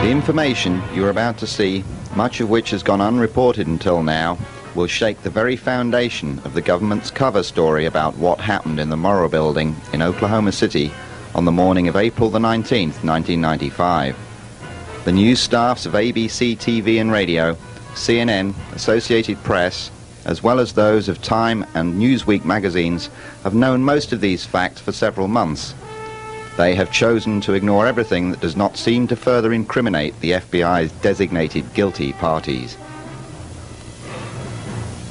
The information you're about to see, much of which has gone unreported until now, will shake the very foundation of the government's cover story about what happened in the Morrow Building in Oklahoma City on the morning of April the 19th, 1995. The news staffs of ABC TV and radio, CNN, Associated Press, as well as those of Time and Newsweek magazines, have known most of these facts for several months. They have chosen to ignore everything that does not seem to further incriminate the FBI's designated guilty parties.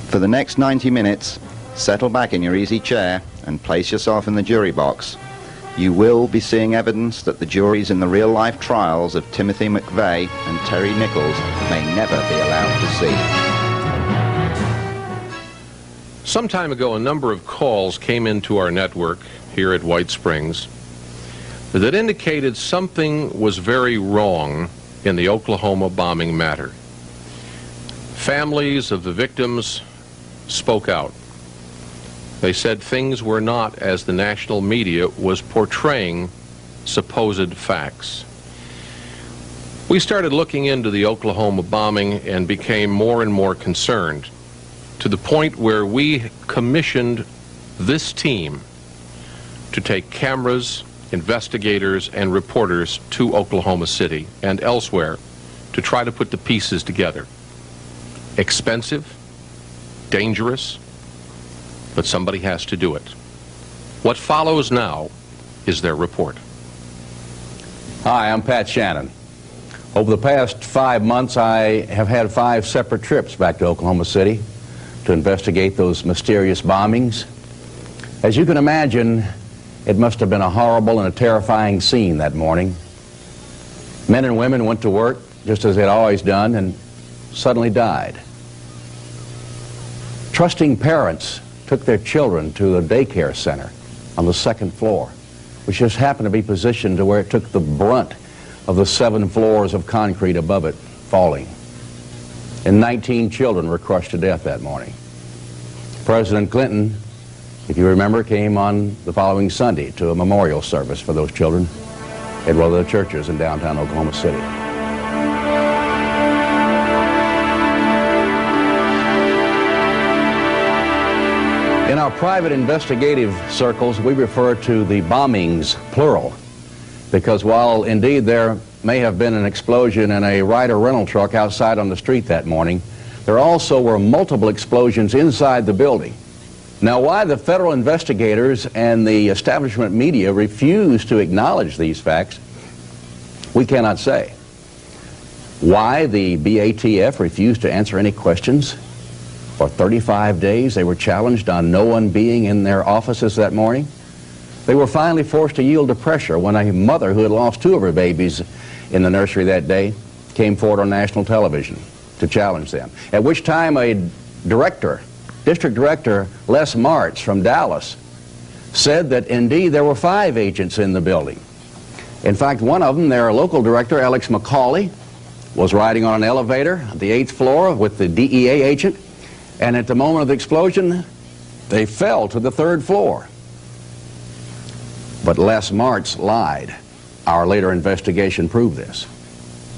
For the next 90 minutes, settle back in your easy chair and place yourself in the jury box. You will be seeing evidence that the juries in the real-life trials of Timothy McVeigh and Terry Nichols may never be allowed to see. Some time ago, a number of calls came into our network here at White Springs that indicated something was very wrong in the Oklahoma bombing matter. Families of the victims spoke out. They said things were not as the national media was portraying supposed facts. We started looking into the Oklahoma bombing and became more and more concerned, to the point where we commissioned this team to take cameras, investigators, and reporters to Oklahoma City and elsewhere to try to put the pieces together. Expensive, dangerous, but somebody has to do it. What follows now is their report. Hi, I'm Pat Shannon. Over the past 5 months, I have had 5 separate trips back to Oklahoma City to investigate those mysterious bombings. As you can imagine, it must have been a horrible and a terrifying scene that morning. Men and women went to work just as they'd always done and suddenly died. Trusting parents took their children to a daycare center on the 2nd floor, which just happened to be positioned to where it took the brunt of the 7 floors of concrete above it falling. And 19 children were crushed to death that morning. President Clinton, if you remember, came on the following Sunday to a memorial service for those children at one of the churches in downtown Oklahoma City. In our private investigative circles, we refer to the bombings, plural, because while indeed there may have been an explosion in a Ryder rental truck outside on the street that morning, there also were multiple explosions inside the building. Now, why the federal investigators and the establishment media refuse to acknowledge these facts, we cannot say. Why the BATF refused to answer any questions? For 35 days, they were challenged on no one being in their offices that morning. They were finally forced to yield to pressure when a mother who had lost 2 of her babies in the nursery that day came forward on national television to challenge them. At which time a director, District Director Les Martz from Dallas, said that indeed there were 5 agents in the building. In fact, one of them, their local director, Alex McCauley, was riding on an elevator at the 8th floor with the DEA agent, and at the moment of the explosion, they fell to the 3rd floor. But Les Martz lied. Our later investigation proved this.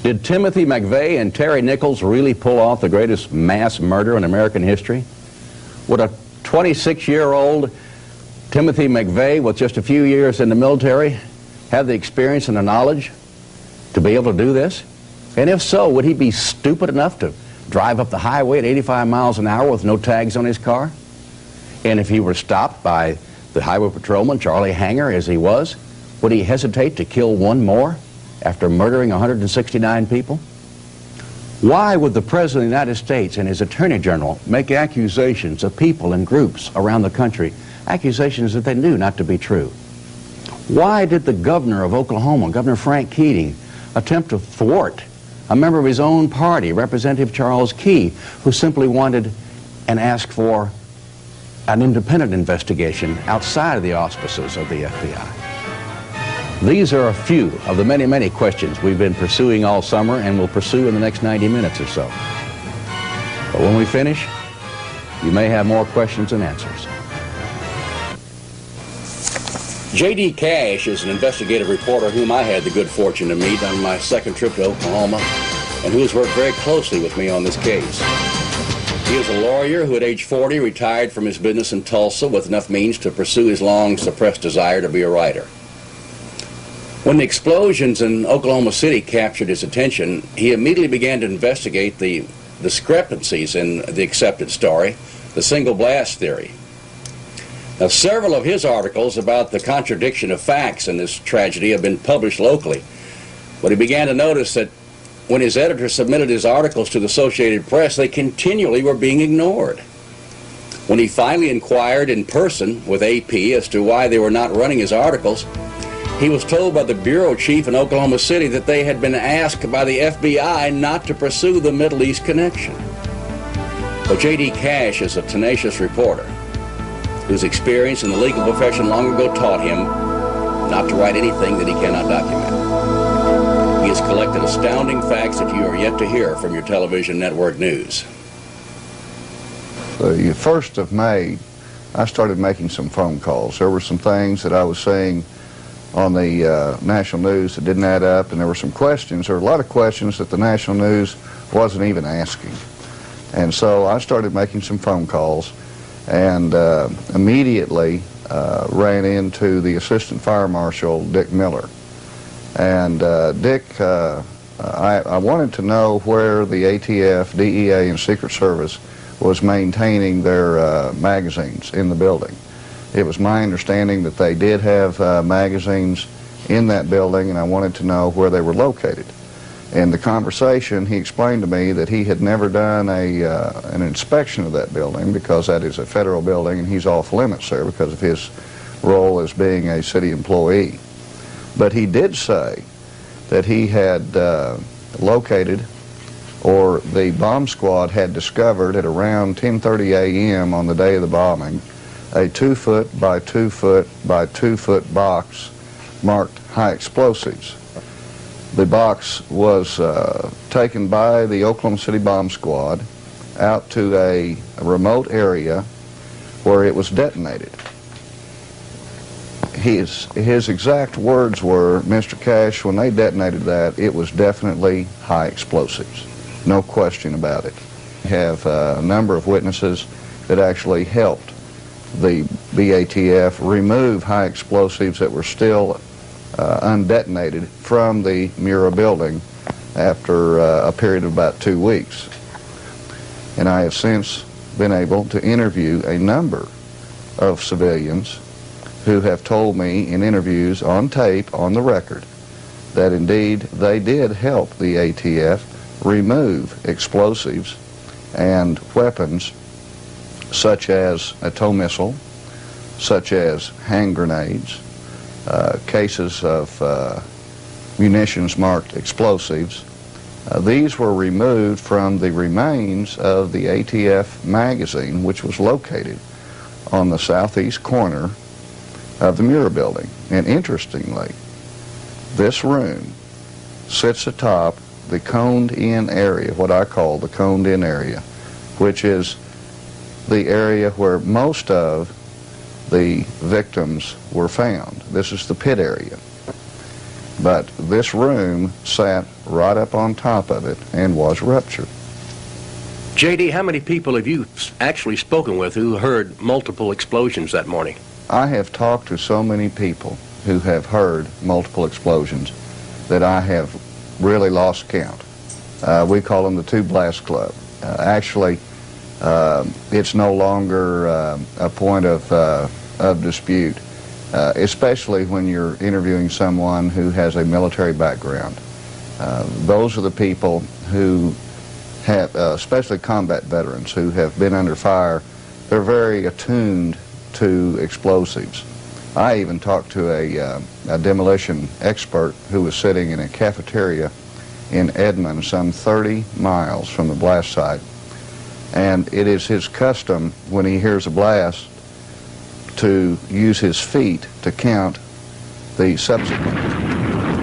Did Timothy McVeigh and Terry Nichols really pull off the greatest mass murder in American history? Would a 26-year-old Timothy McVeigh, with just a few years in the military, have the experience and the knowledge to be able to do this? And if so, would he be stupid enough to drive up the highway at 85 miles an hour with no tags on his car? And if he were stopped by the highway patrolman, Charlie Hanger, as he was, would he hesitate to kill one more after murdering 169 people? Why would the President of the United States and his Attorney General make accusations of people and groups around the country, accusations that they knew not to be true? Why did the governor of Oklahoma, Governor Frank Keating, attempt to thwart a member of his own party, Representative Charles Key, who simply wanted and asked for an independent investigation outside of the auspices of the FBI? These are a few of the many, many questions we've been pursuing all summer and will pursue in the next 90 minutes or so. But when we finish, you may have more questions than answers. J.D. Cash is an investigative reporter whom I had the good fortune to meet on my second trip to Oklahoma, and who has worked very closely with me on this case. He is a lawyer who at age 40 retired from his business in Tulsa with enough means to pursue his long-suppressed desire to be a writer. When the explosions in Oklahoma City captured his attention, he immediately began to investigate the discrepancies in the accepted story, the single blast theory. Now, several of his articles about the contradiction of facts in this tragedy have been published locally, but he began to notice that when his editor submitted his articles to the Associated Press, they continually were being ignored. When he finally inquired in person with AP as to why they were not running his articles, he was told by the bureau chief in Oklahoma City that they had been asked by the FBI not to pursue the Middle East connection. But J.D. Cash is a tenacious reporter whose experience in the legal profession long ago taught him not to write anything that he cannot document. He has collected astounding facts that you are yet to hear from your television network news. The 1st of May, I started making some phone calls. There were some things that I was saying on the national news that didn't add up, and there were some questions. There were a lot of questions that the national news wasn't even asking. And so I started making some phone calls, and immediately ran into the Assistant Fire Marshal, Dick Miller. And Dick, I wanted to know where the ATF, DEA, and Secret Service was maintaining their magazines in the building. It was my understanding that they did have magazines in that building, and I wanted to know where they were located. In the conversation, he explained to me that he had never done an inspection of that building because that is a federal building and he's off limits there because of his role as being a city employee. But he did say that he had located, or the bomb squad had discovered at around 10:30 a.m. on the day of the bombing, a 2-foot by 2-foot by 2-foot box marked high explosives. The box was taken by the Oklahoma City bomb squad out to a remote area where it was detonated. His exact words were, "Mr. Cash, when they detonated that, it was definitely high explosives. No question about it." We have a number of witnesses that actually helped the BATF remove high explosives that were still undetonated from the Murrah building after a period of about 2 weeks. And I have since been able to interview a number of civilians who have told me in interviews on tape, on the record, that indeed they did help the ATF remove explosives and weapons such as a tow missile, such as hand grenades, cases of munitions marked explosives. These were removed from the remains of the ATF magazine, which was located on the southeast corner of the Murrah building. And interestingly, this room sits atop the coned-in area, what I call the coned-in area, which is the area where most of the victims were found. This is the pit area. But this room sat right up on top of it and was ruptured. J.D., how many people have you actually spoken with who heard multiple explosions that morning? I have talked to so many people who have heard multiple explosions that I have really lost count. We call them the Two Blast Club. Actually, it's no longer a point of dispute, especially when you're interviewing someone who has a military background. Those are the people who have, especially combat veterans who have been under fire. They're very attuned to explosives. I even talked to a demolition expert who was sitting in a cafeteria in Edmond, some 30 miles from the blast site. And it is his custom, when he hears a blast, to use his feet to count the subsequent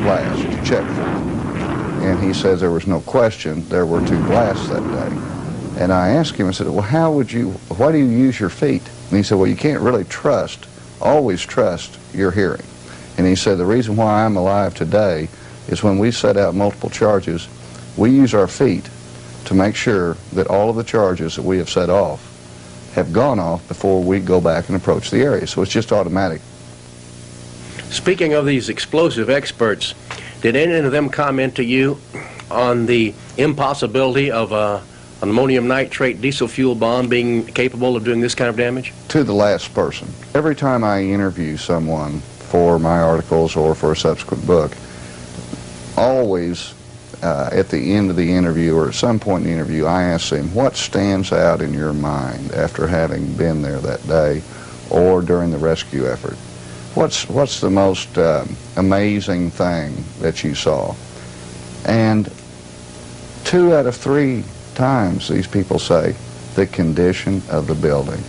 blast, to check for it. And he says there was no question there were 2 blasts that day. And I asked him, I said, well, why do you use your feet? And he said, well, you can't really trust always trust your hearing. And he said, the reason why I'm alive today is when we set out multiple charges, we use our feet to make sure that all of the charges that we have set off have gone off before we go back and approach the area. So it's just automatic. Speaking of these explosive experts, did any of them comment to you on the impossibility of an ammonium nitrate diesel fuel bomb being capable of doing this kind of damage? To the last person. Every time I interview someone for my articles or for a subsequent book, always at the end of the interview or at some point in the interview, I ask them, what stands out in your mind after having been there that day or during the rescue effort? What's the most amazing thing that you saw? And 2 out of 3 times these people say the condition of the building,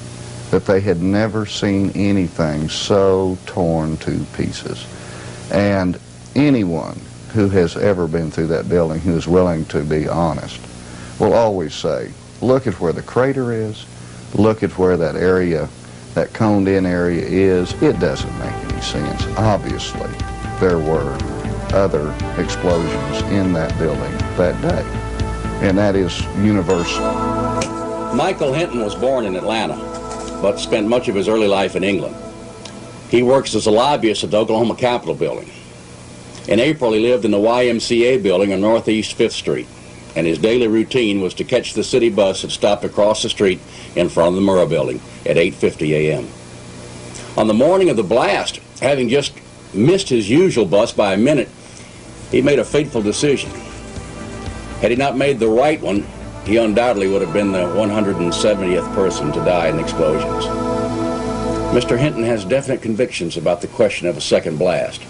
that they had never seen anything so torn to pieces. And anyone who has ever been through that building who is willing to be honest will always say, look at where the crater is, look at where that area, that coned in area is. It doesn't make any sense. Obviously, there were other explosions in that building that day, and that is universal. Michael Hinton was born in Atlanta, but spent much of his early life in England. He works as a lobbyist at the Oklahoma Capitol building. In April, he lived in the YMCA building on Northeast 5th Street, and his daily routine was to catch the city bus that stopped across the street in front of the Murrah building at 8:50 a.m. On the morning of the blast, having just missed his usual bus by a minute, he made a fateful decision. Had he not made the right one, he undoubtedly would have been the 170th person to die in explosions. Mr. Hinton has definite convictions about the question of a second blast.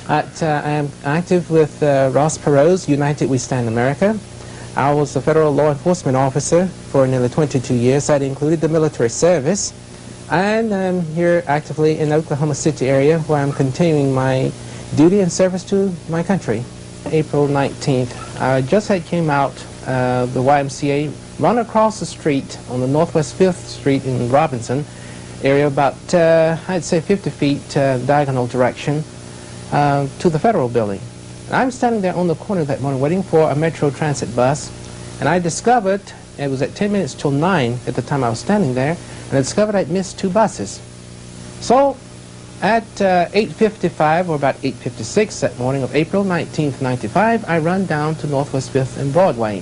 I am active with Ross Perot's United We Stand America. I was a federal law enforcement officer for nearly 22 years. That included the military service. And I'm here actively in the Oklahoma City area where I'm continuing my duty and service to my country. April 19th, I just had came out the YMCA, run across the street on the Northwest 5th Street in Robinson area, about, I'd say 50 feet diagonal direction to the federal building. And I'm standing there on the corner that morning waiting for a Metro Transit bus, and I discovered, it was at 10 minutes till 9 at the time I was standing there, and I discovered I'd missed 2 buses. So at 8:55 or about 8:56 that morning of April 19th, 95, I run down to Northwest 5th and Broadway.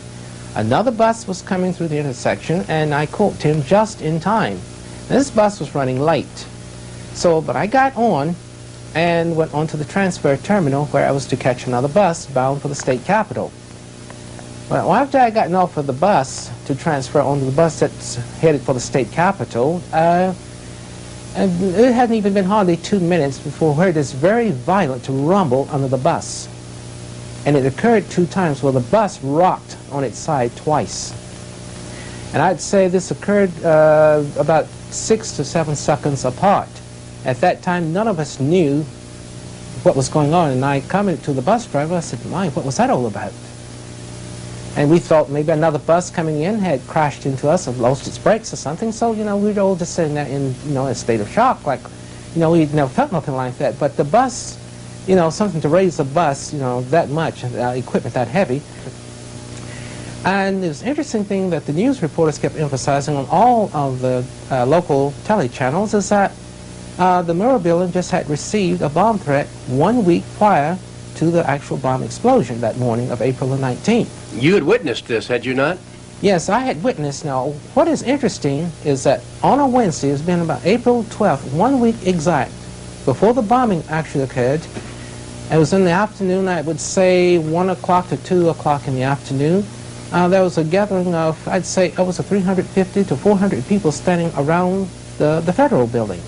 Another bus was coming through the intersection, and I caught him just in time. This bus was running late. But I got on and went on to the transfer terminal where I was to catch another bus bound for the state capitol. Well, after I gotten off of the bus to transfer onto the bus that's headed for the state capitol, and it hadn't even been hardly 2 minutes before I heard this very violent rumble under the bus. And it occurred 2 times where the bus rocked on its side twice. And I'd say this occurred about 6 to 7 seconds apart. At that time, none of us knew what was going on, and I commented to the bus driver, I said, "My, what was that all about?" And we thought maybe another bus coming in had crashed into us or lost its brakes or something, so, we were all just sitting there in, a state of shock, like, we'd never felt nothing like that. But the bus, something to raise a bus, that much, equipment that heavy. And it was an interesting thing that the news reporters kept emphasizing on all of the local tele channels is that the Murrah building just had received a bomb threat 1 week prior to the actual bomb explosion that morning of April the 19th. You had witnessed this, had you not? Yes, I had witnessed. Now, what is interesting is that on a Wednesday, it's been about April 12th, 1 week exact, before the bombing actually occurred. It was in the afternoon, I would say 1 o'clock to 2 o'clock in the afternoon. There was a gathering of, I'd say, it was 350 to 400 people standing around the federal building.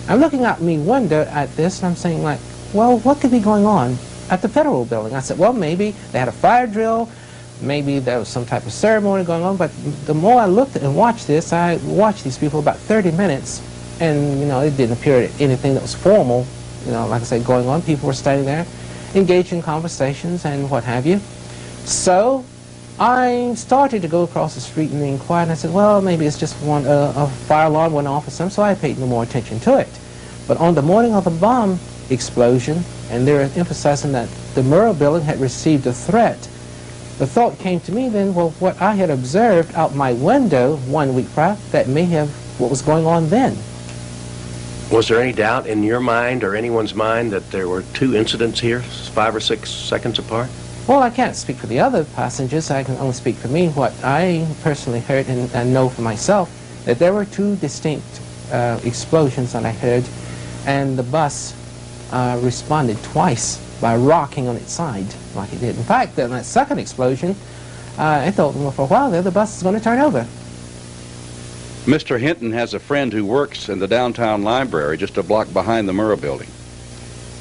I'm looking at me wonder at this, and I'm saying, like, well, what could be going on at the federal building? I said, well, maybe they had a fire drill, maybe there was some type of ceremony going on, but the more I looked and watched this, I watched these people about 30 minutes, and, it didn't appear anything that was formal, like I said, going on. People were standing there, engaged in conversations and what have you. So I started to go across the street and inquire, and I said, well, maybe it's just a fire alarm went off or something, so I paid no more attention to it. But on the morning of the bomb explosion, and they're emphasizing that the Murrah building had received a threat, the thought came to me then, well, what I had observed out my window 1 week prior, that may have what was going on then. Was there any doubt in your mind or anyone's mind that there were two incidents here, 5 or 6 seconds apart? Well, I can't speak for the other passengers. I can only speak for me. What I personally heard and know for myself, that there were two distinct explosions that I heard, and the bus responded twice by rocking on its side like it did. In fact, in that second explosion, I thought, well, for a while there, the bus is going to turn over. Mr. Hinton has a friend who works in the downtown library just a block behind the Murrah building.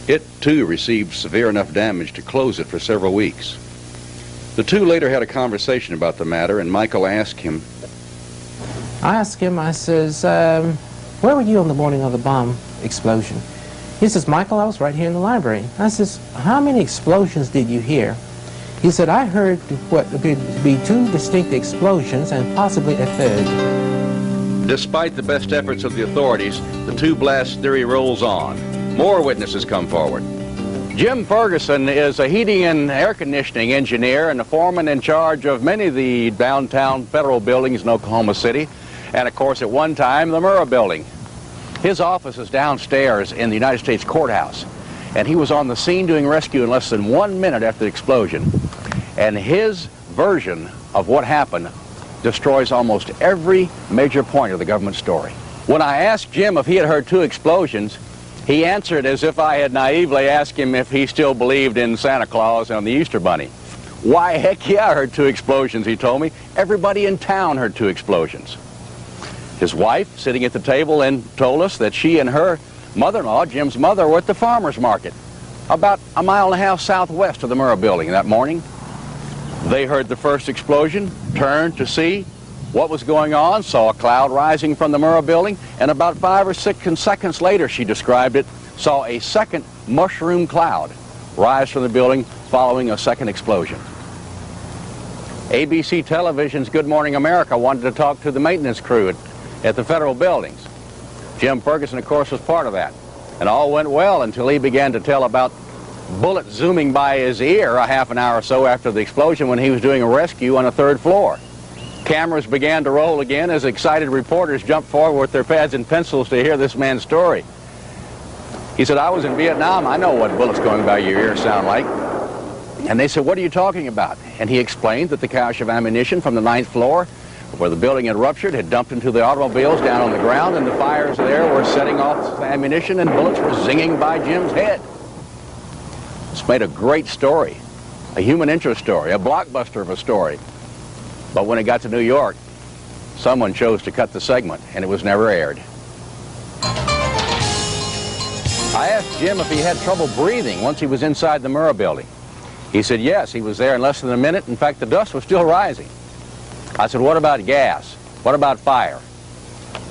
It, too, received severe enough damage to close it for several weeks. The two later had a conversation about the matter, and Michael asked him, I asked him, I says, where were you on the morning of the bomb explosion? He says, Michael, I was right here in the library. I says, how many explosions did you hear? He said, I heard what appeared to be two distinct explosions and possibly a third. Despite the best efforts of the authorities, the two-blast theory rolls on. More witnesses come forward. Jim Ferguson is a heating and air conditioning engineer and a foreman in charge of many of the downtown federal buildings in Oklahoma City, and of course at one time the Murrah building. His office is downstairs in the United States Courthouse, and he was on the scene doing rescue in less than 1 minute after the explosion. And his version of what happened destroys almost every major point of the government story. When I asked Jim if he had heard two explosions, he answered as if I had naively asked him if he still believed in Santa Claus and the Easter Bunny. Why, heck yeah, I heard two explosions, he told me. Everybody in town heard two explosions. His wife, sitting at the table, then told us that she and her mother-in-law, Jim's mother, were at the farmer's market about 1.5 miles southwest of the Murrah building that morning. They heard the first explosion, turned to see what was going on, saw a cloud rising from the Murrah building, and about 5 or 6 seconds later, she described it, saw a second mushroom cloud rise from the building following a second explosion. ABC Television's Good Morning America wanted to talk to the maintenance crew at the federal buildings. Jim Ferguson, of course, was part of that. And all went well until he began to tell about bullets zooming by his ear a half an hour or so after the explosion when he was doing a rescue on the 3rd floor. Cameras began to roll again as excited reporters jumped forward with their pads and pencils to hear this man's story. He said, I was in Vietnam. I know what bullets going by your ear sound like. And they said, what are you talking about? And he explained that the cache of ammunition from the 9th floor, where the building had ruptured, had dumped into the automobiles down on the ground, and the fires there were setting off ammunition, and bullets were zinging by Jim's head. It's made a great story, a human interest story, a blockbuster of a story. But when it got to New York, someone chose to cut the segment, and it was never aired. I asked Jim if he had trouble breathing once he was inside the Murrah building. He said yes, he was there in less than a minute. In fact, the dust was still rising. I said, what about gas? What about fire?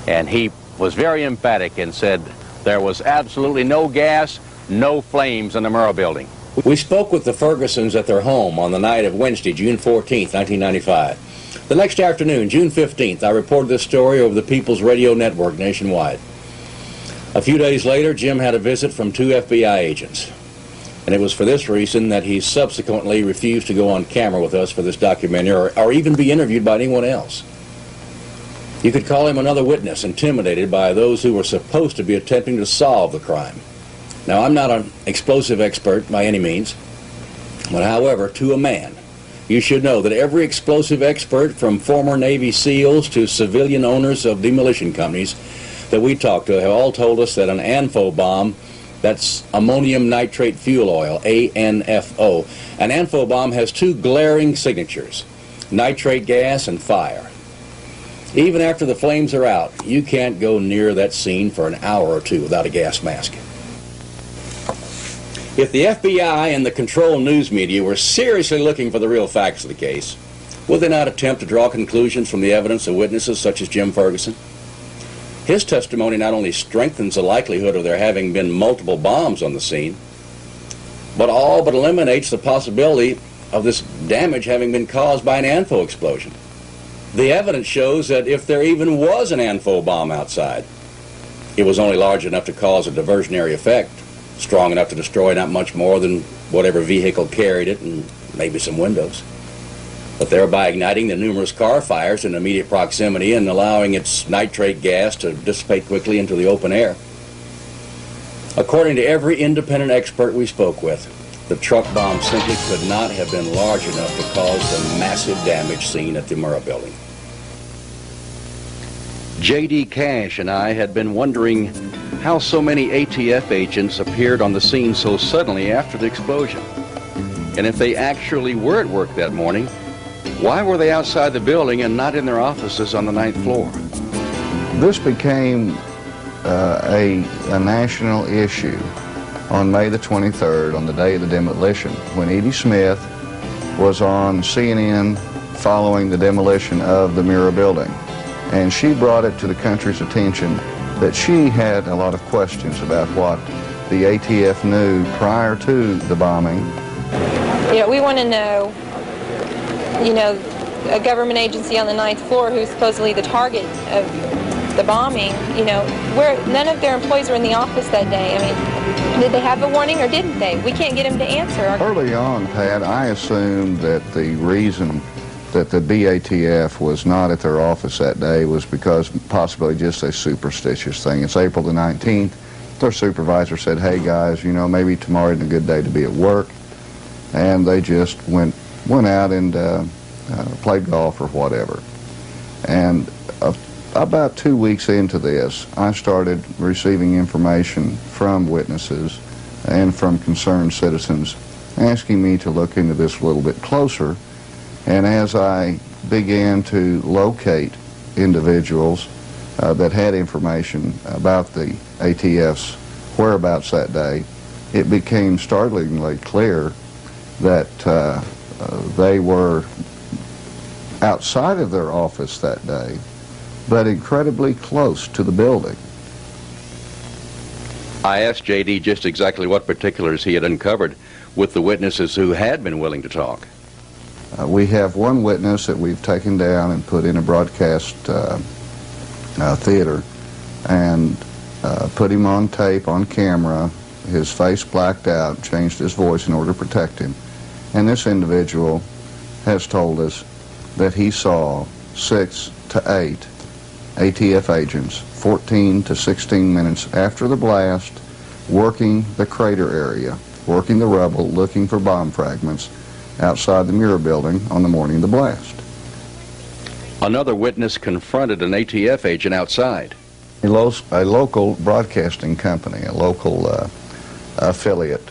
And he was very emphatic and said there was absolutely no gas, no flames in the Murrah building. We spoke with the Fergusons at their home on the night of Wednesday, June 14th, 1995. The next afternoon, June 15th, I reported this story over the People's Radio Network nationwide. A few days later, Jim had a visit from 2 FBI agents. And it was for this reason that he subsequently refused to go on camera with us for this documentary or even be interviewed by anyone else. You could call him another witness intimidated by those who were supposed to be attempting to solve the crime. Now, I'm not an explosive expert by any means, but however, to a man, you should know that every explosive expert from former Navy SEALs to civilian owners of demolition companies that we talked to have all told us that an ANFO bomb, that's ammonium nitrate fuel oil, ANFO. An ANFO bomb has two glaring signatures, nitrate gas and fire. Even after the flames are out, you can't go near that scene for an hour or two without a gas mask. If the FBI and the control news media were seriously looking for the real facts of the case, would they not attempt to draw conclusions from the evidence of witnesses such as Jim Ferguson? His testimony not only strengthens the likelihood of there having been multiple bombs on the scene, but all but eliminates the possibility of this damage having been caused by an ANFO explosion. The evidence shows that if there even was an ANFO bomb outside, It was only large enough to cause a diversionary effect, strong enough to destroy not much more than whatever vehicle carried it and maybe some windows, but thereby igniting the numerous car fires in immediate proximity and allowing its nitrate gas to dissipate quickly into the open air. According to every independent expert we spoke with, the truck bomb simply could not have been large enough to cause the massive damage seen at the Murrah building. J.D. Cash and I had been wondering how so many ATF agents appeared on the scene so suddenly after the explosion. And if they actually were at work that morning, why were they outside the building and not in their offices on the 9th floor? This became a national issue on May the 23rd, on the day of the demolition, when Edie Smith was on CNN following the demolition of the Murrah building. And she brought it to the country's attention that she had a lot of questions about what the ATF knew prior to the bombing. You know, we want to know, a government agency on the 9th floor who's supposedly the target of the bombing, where none of their employees were in the office that day. I mean, did they have a warning or didn't they? We can't get them to answer. Early on, Pat, I assumed that the reason that the BATF was not at their office that day was because possibly just a superstitious thing. It's April the 19th. Their supervisor said, hey guys, maybe tomorrow isn't a good day to be at work. And they just went out and played golf or whatever. And about 2 weeks into this, I started receiving information from witnesses and from concerned citizens asking me to look into this a little bit closer. And as I began to locate individuals that had information about the ATF's whereabouts that day, it became startlingly clear that they were outside of their office that day, but incredibly close to the building. I asked J.D. just exactly what particulars he had uncovered with the witnesses who had been willing to talk. We have one witness that we've taken down and put in a broadcast theater and put him on tape, on camera, his face blacked out, changed his voice in order to protect him. And this individual has told us that he saw 6 to 8 ATF agents 14 to 16 minutes after the blast working the crater area, working the rubble, looking for bomb fragments outside the Murrah building on the morning of the blast. Another witness confronted an ATF agent outside. A local broadcasting company, a local affiliate,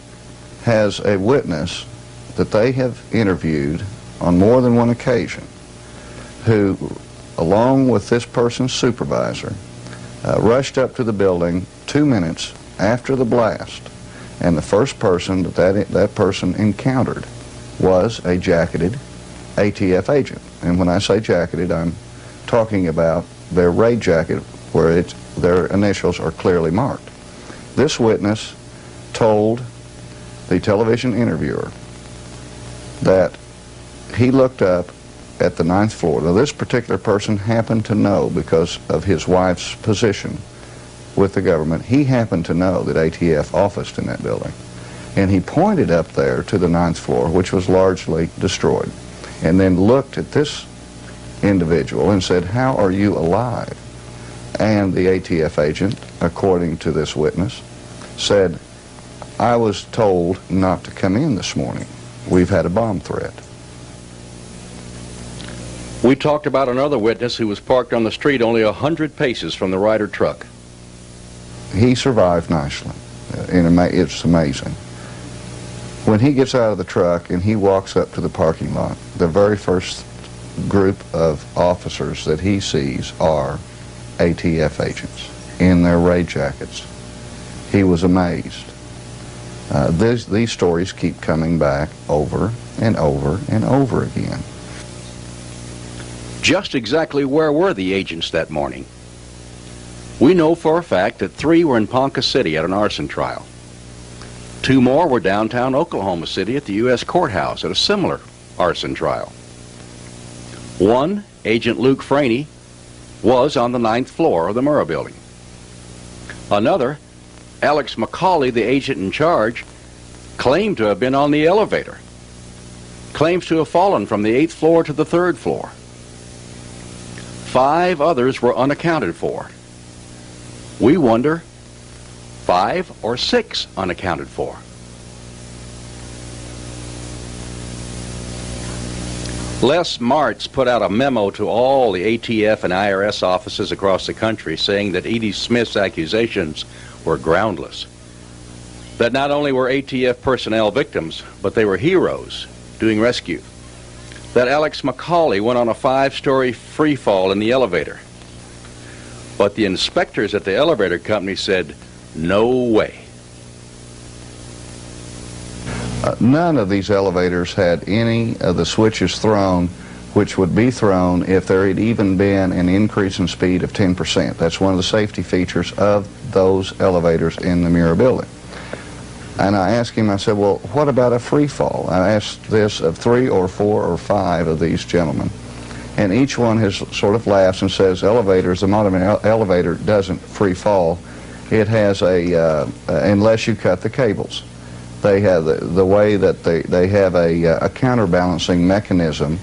has a witness that they have interviewed on more than one occasion who, along with this person's supervisor, rushed up to the building 2 minutes after the blast. And the first person that person encountered was a jacketed ATF agent. And when I say jacketed, I'm talking about their raid jacket where their initials are clearly marked. This witness told the television interviewer that he looked up at the 9th floor. Now, this particular person happened to know, because of his wife's position with the government, he happened to know that ATF officed in that building. And he pointed up there to the 9th floor, which was largely destroyed, and then looked at this individual and said, how are you alive? And the ATF agent, according to this witness, said, I was told not to come in this morning. We've had a bomb threat. We talked about another witness who was parked on the street only 100 paces from the Ryder truck. He survived nicely. It's amazing. When he gets out of the truck and he walks up to the parking lot, the very first group of officers that he sees are ATF agents in their raid jackets. He was amazed. These stories keep coming back over and over and over again. Just exactly where were the agents that morning? We know for a fact that 3 were in Ponca City at an arson trial. 2 more were downtown Oklahoma City at the U.S. courthouse at a similar arson trial. 1, Agent Luke Franey, was on the 9th floor of the Murrah building. Another, Alex McCauley, the agent in charge, claimed to have been on the elevator. Claims to have fallen from the 8th floor to the 3rd floor. 5 others were unaccounted for. We wonder, 5 or 6 unaccounted for. Les Martz put out a memo to all the ATF and IRS offices across the country saying that Edie Smith's accusations were groundless. That not only were ATF personnel victims, but they were heroes doing rescue. That Alex McCauley went on a 5-story free fall in the elevator. But the inspectors at the elevator company said, no way. None of these elevators had any of the switches thrown which would be thrown if there had even been an increase in speed of 10%. That's one of the safety features of those elevators in the Mira building. And I asked him, I said, well, what about a free fall? I asked this of 3 or 4 or 5 of these gentlemen. And each one has sort of laughs and says, the modern elevator doesn't free fall. It has unless you cut the cables. They have the way that they have a counterbalancing mechanism,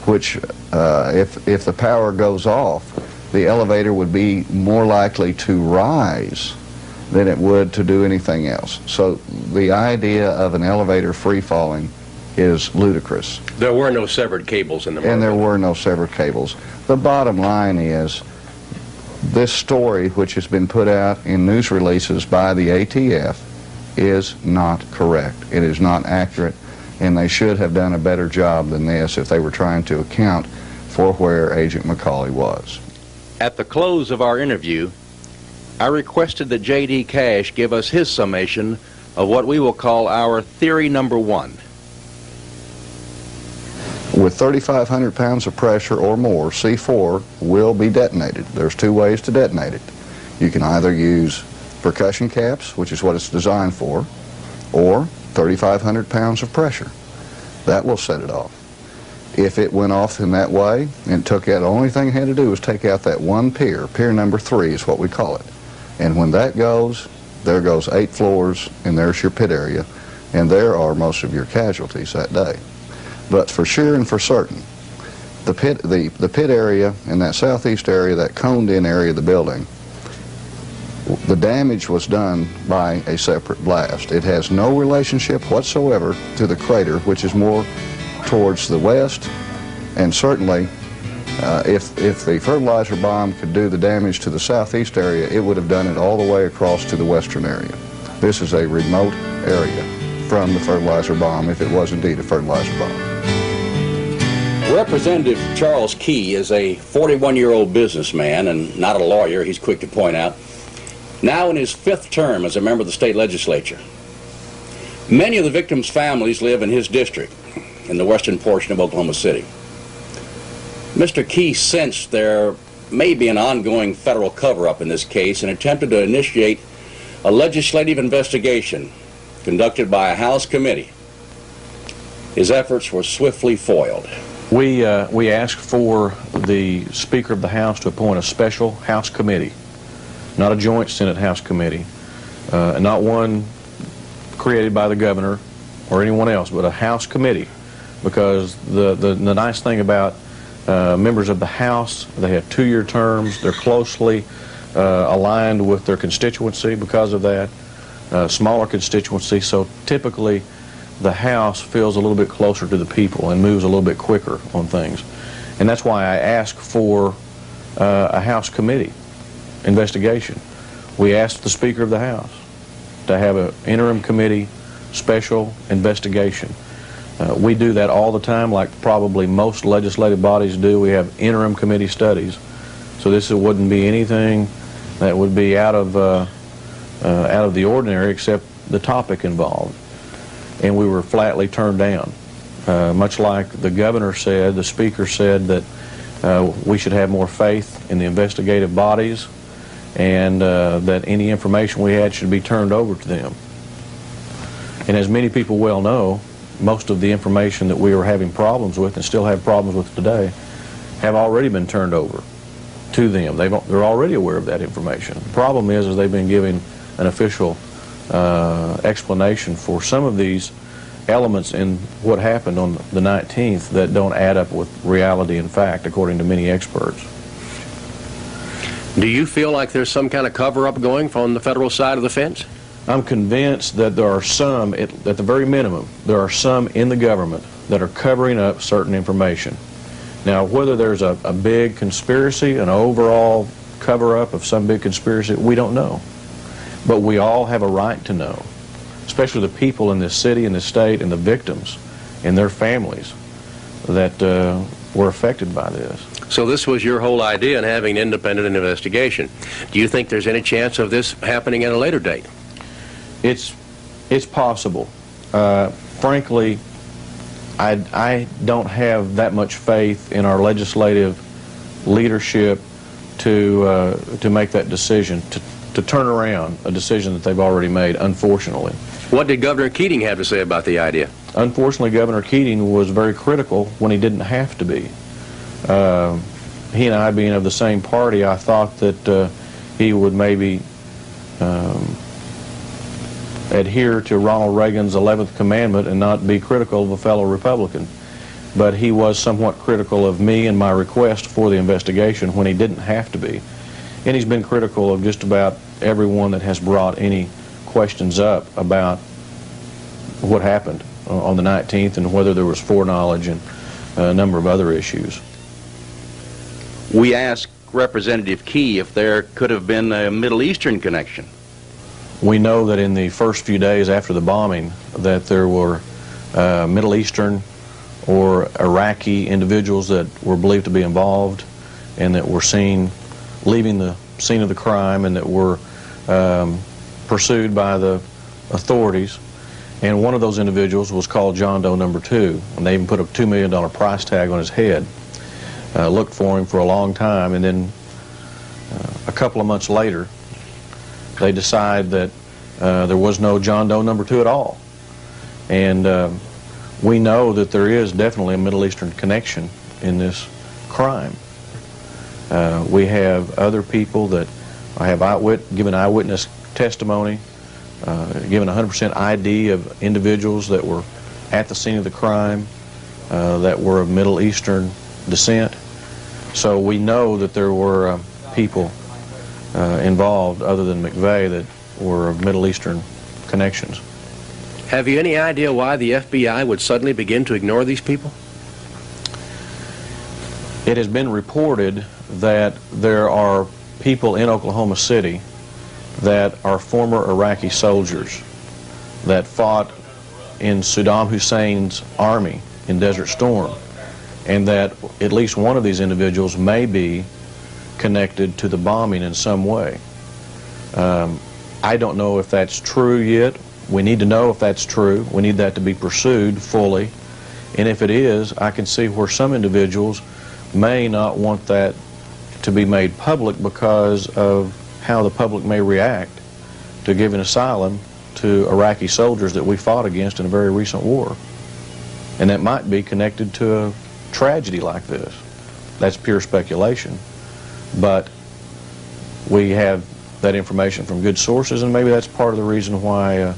which if the power goes off, the elevator would be more likely to rise than it would to do anything else. So the idea of an elevator free falling is ludicrous. There were no severed cables in the market. And there were no severed cables. The bottom line is this story, which has been put out in news releases by the ATF, is not correct. It is not accurate, and they should have done a better job than this if they were trying to account for where Agent McCauley was. At the close of our interview, I requested that J.D. Cash give us his summation of what we will call our theory number 1. With 3,500 pounds of pressure or more, C4 will be detonated. There's 2 ways to detonate it. You can either use percussion caps, which is what it's designed for, or 3,500 pounds of pressure. That will set it off. If it went off in that way and took out, the only thing it had to do was take out that one pier. Pier number 3 is what we call it. And when that goes, there goes 8 floors, and there's your pit area, and there are most of your casualties that day. But for sure and for certain, the pit area in that southeast area, that coned-in area of the building, the damage was done by a separate blast. It has no relationship whatsoever to the crater, which is more towards the west, and certainly if the fertilizer bomb could do the damage to the southeast area, it would have done it all the way across to the western area. This is a remote area from the fertilizer bomb, if it was indeed a fertilizer bomb. Representative Charles Key is a 41-year-old businessman and not a lawyer, he's quick to point out, now in his 5th term as a member of the state legislature. Many of the victims' families live in his district, in the western portion of Oklahoma City. Mr. Key sensed there may be an ongoing federal cover-up in this case and attempted to initiate a legislative investigation conducted by a House committee. His efforts were swiftly foiled. We asked for the Speaker of the House to appoint a special House committee, not a joint Senate House committee, not one created by the governor or anyone else, but a House committee, because the nice thing about members of the House, they have 2-year terms, they're closely aligned with their constituency because of that, smaller constituency, so typically the House feels a little bit closer to the people and moves a little bit quicker on things. And that's why I asked for a House committee investigation. We asked the Speaker of the House to have an interim committee special investigation. We do that all the time, like probably most legislative bodies do. We have interim committee studies. So this wouldn't be anything that would be out of the ordinary except the topic involved. And we were flatly turned down. Much like the governor said, the Speaker said that we should have more faith in the investigative bodies and that any information we had should be turned over to them. And as many people well know, most of the information that we were having problems with and still have problems with today have already been turned over to them. They're already aware of that information. The problem is they've been giving an official explanation for some of these elements in what happened on the 19th that don't add up with reality and fact, according to many experts. Do you feel like there's some kind of cover-up going from the federal side of the fence? I'm convinced that there are some, at the very minimum, there are some in the government that are covering up certain information. Now, whether there's a big conspiracy, an overall cover-up of some big conspiracy, we don't know. But we all have a right to know, especially the people in this city and this state and the victims and their families that were affected by this. So this was your whole idea in having an independent investigation. Do you think there's any chance of this happening at a later date? It's possible. Frankly, I don't have that much faith in our legislative leadership to make that decision, to turn around a decision that they've already made, unfortunately. What did Governor Keating have to say about the idea? Unfortunately, Governor Keating was very critical when he didn't have to be. He and I being of the same party, I thought that he would maybe adhere to Ronald Reagan's 11th commandment and not be critical of a fellow Republican. But he was somewhat critical of me and my request for the investigation when he didn't have to be. And he's been critical of just about everyone that has brought any questions up about what happened on the 19th and whether there was foreknowledge and a number of other issues. We asked Representative Key if there could have been a Middle Eastern connection. We know that in the first few days after the bombing that there were Middle Eastern or Iraqi individuals that were believed to be involved and that were seen leaving the scene of the crime and that were pursued by the authorities. And one of those individuals was called John Doe number 2, and they even put a $2 million price tag on his head. Looked for him for a long time, and then a couple of months later they decide that there was no John Doe number 2 at all. And we know that there is definitely a Middle Eastern connection in this crime. We have other people that have given eyewitness testimony, given 100% ID of individuals that were at the scene of the crime that were of Middle Eastern descent. So we know that there were people involved other than McVeigh that were of Middle Eastern connections. Have you any idea why the FBI would suddenly begin to ignore these people? It has been reported that there are people in Oklahoma City that are former Iraqi soldiers that fought in Saddam Hussein's army in Desert Storm, and that at least one of these individuals may be connected to the bombing in some way. I don't know if that's true yet. We need to know if that's true. We need that to be pursued fully. And if it is, I can see where some individuals may not want that to be made public because of how the public may react to giving asylum to Iraqi soldiers that we fought against in a very recent war. And that might be connected to a tragedy like this. That's pure speculation. But we have that information from good sources, and maybe that's part of the reason why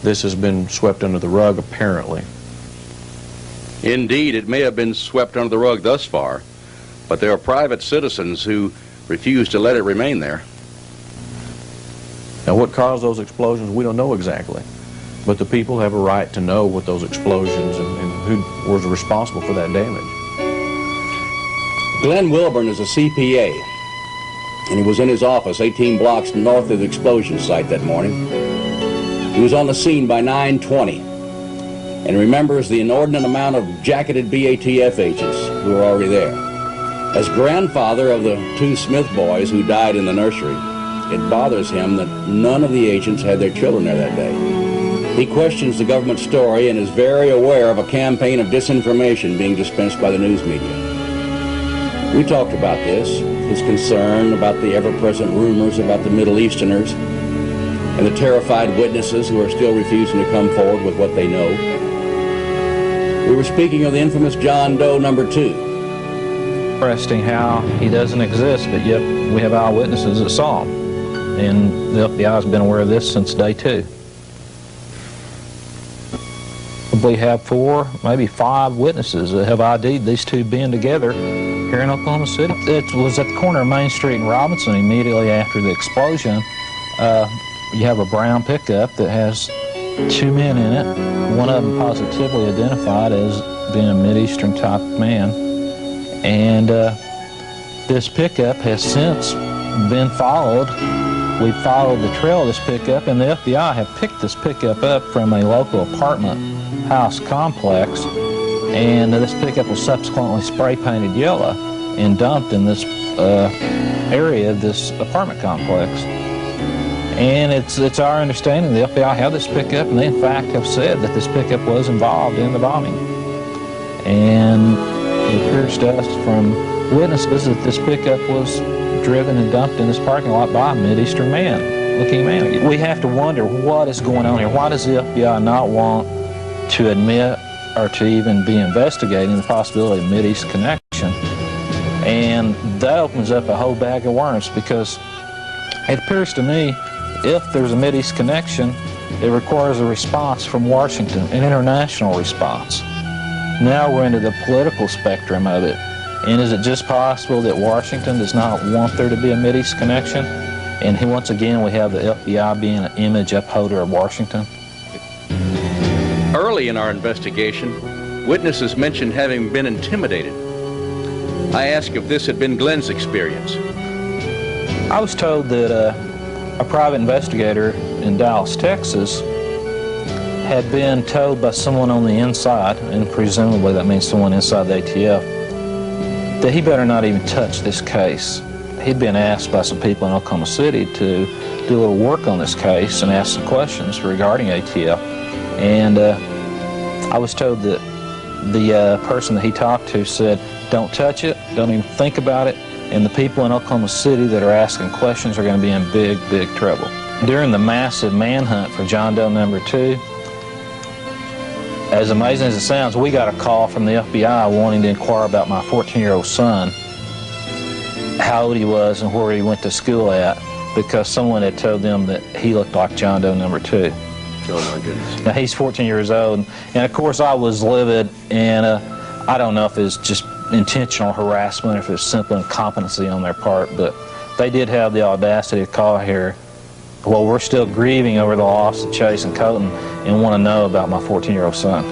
this has been swept under the rug, apparently. Indeed, it may have been swept under the rug thus far, but there are private citizens who refuse to let it remain there. Now, what caused those explosions, we don't know exactly. But the people have a right to know what those explosions and who was responsible for that damage. Glenn Wilburn is a CPA, and he was in his office 18 blocks north of the explosion site that morning. He was on the scene by 9:20 and remembers the inordinate amount of jacketed BATF agents who were already there. As grandfather of the 2 Smith boys who died in the nursery, it bothers him that none of the agents had their children there that day. He questions the government story and is very aware of a campaign of disinformation being dispensed by the news media. We talked about this, his concern about the ever-present rumors about the Middle Easterners and the terrified witnesses who are still refusing to come forward with what they know. We were speaking of the infamous John Doe number 2. interesting how he doesn't exist, but yet we have eyewitnesses that saw him. And the FBI has been aware of this since day 2. We have 4, maybe 5 witnesses that have ID'd these two being together here in Oklahoma City. It was at the corner of Main Street and Robinson immediately after the explosion. You have a brown pickup that has 2 men in it, one of them positively identified as being a Mideastern type man. And this pickup has since been followed. We followed the trail of this pickup, and the FBI have picked this pickup up from a local apartment house complex, and this pickup was subsequently spray painted yellow and dumped in this area of this apartment complex. And it's our understanding the FBI had this pickup, and they in fact have said that this pickup was involved in the bombing. And it appears to us from witnesses that this pickup was driven and dumped in this parking lot by a Mideastern looking man. We have to wonder what is going on here. Why does the FBI not want to admit or to even be investigating the possibility of Mideast connection? And that opens up a whole bag of worms, because it appears to me if there's a Mideast connection, it requires a response from Washington, an international response. Now we're into the political spectrum of it. And is it just possible that Washington does not want there to be a Mideast connection? And once again, we have the FBI being an image upholder of Washington. Early in our investigation, witnesses mentioned having been intimidated. I asked if this had been Glenn's experience. I was told that a private investigator in Dallas, Texas, had been told by someone on the inside, and presumably that means someone inside the ATF, that he better not even touch this case. He'd been asked by some people in Oklahoma City to do a little work on this case and ask some questions regarding ATF. And I was told that the person that he talked to said, don't touch it, don't even think about it, and the people in Oklahoma City that are asking questions are going to be in big, big trouble. During the massive manhunt for John Doe number 2, as amazing as it sounds, we got a call from the FBI wanting to inquire about my 14-year-old son, how old he was and where he went to school at, because someone had told them that he looked like John Doe number 2. Oh my goodness. Now he's 14 years old, and of course I was livid, and I don't know if it's just intentional harassment or if it's simple incompetency on their part, but they did have the audacity to call here. Well, we're still grieving over the loss of Chase and Colton and want to know about my 14-year-old son.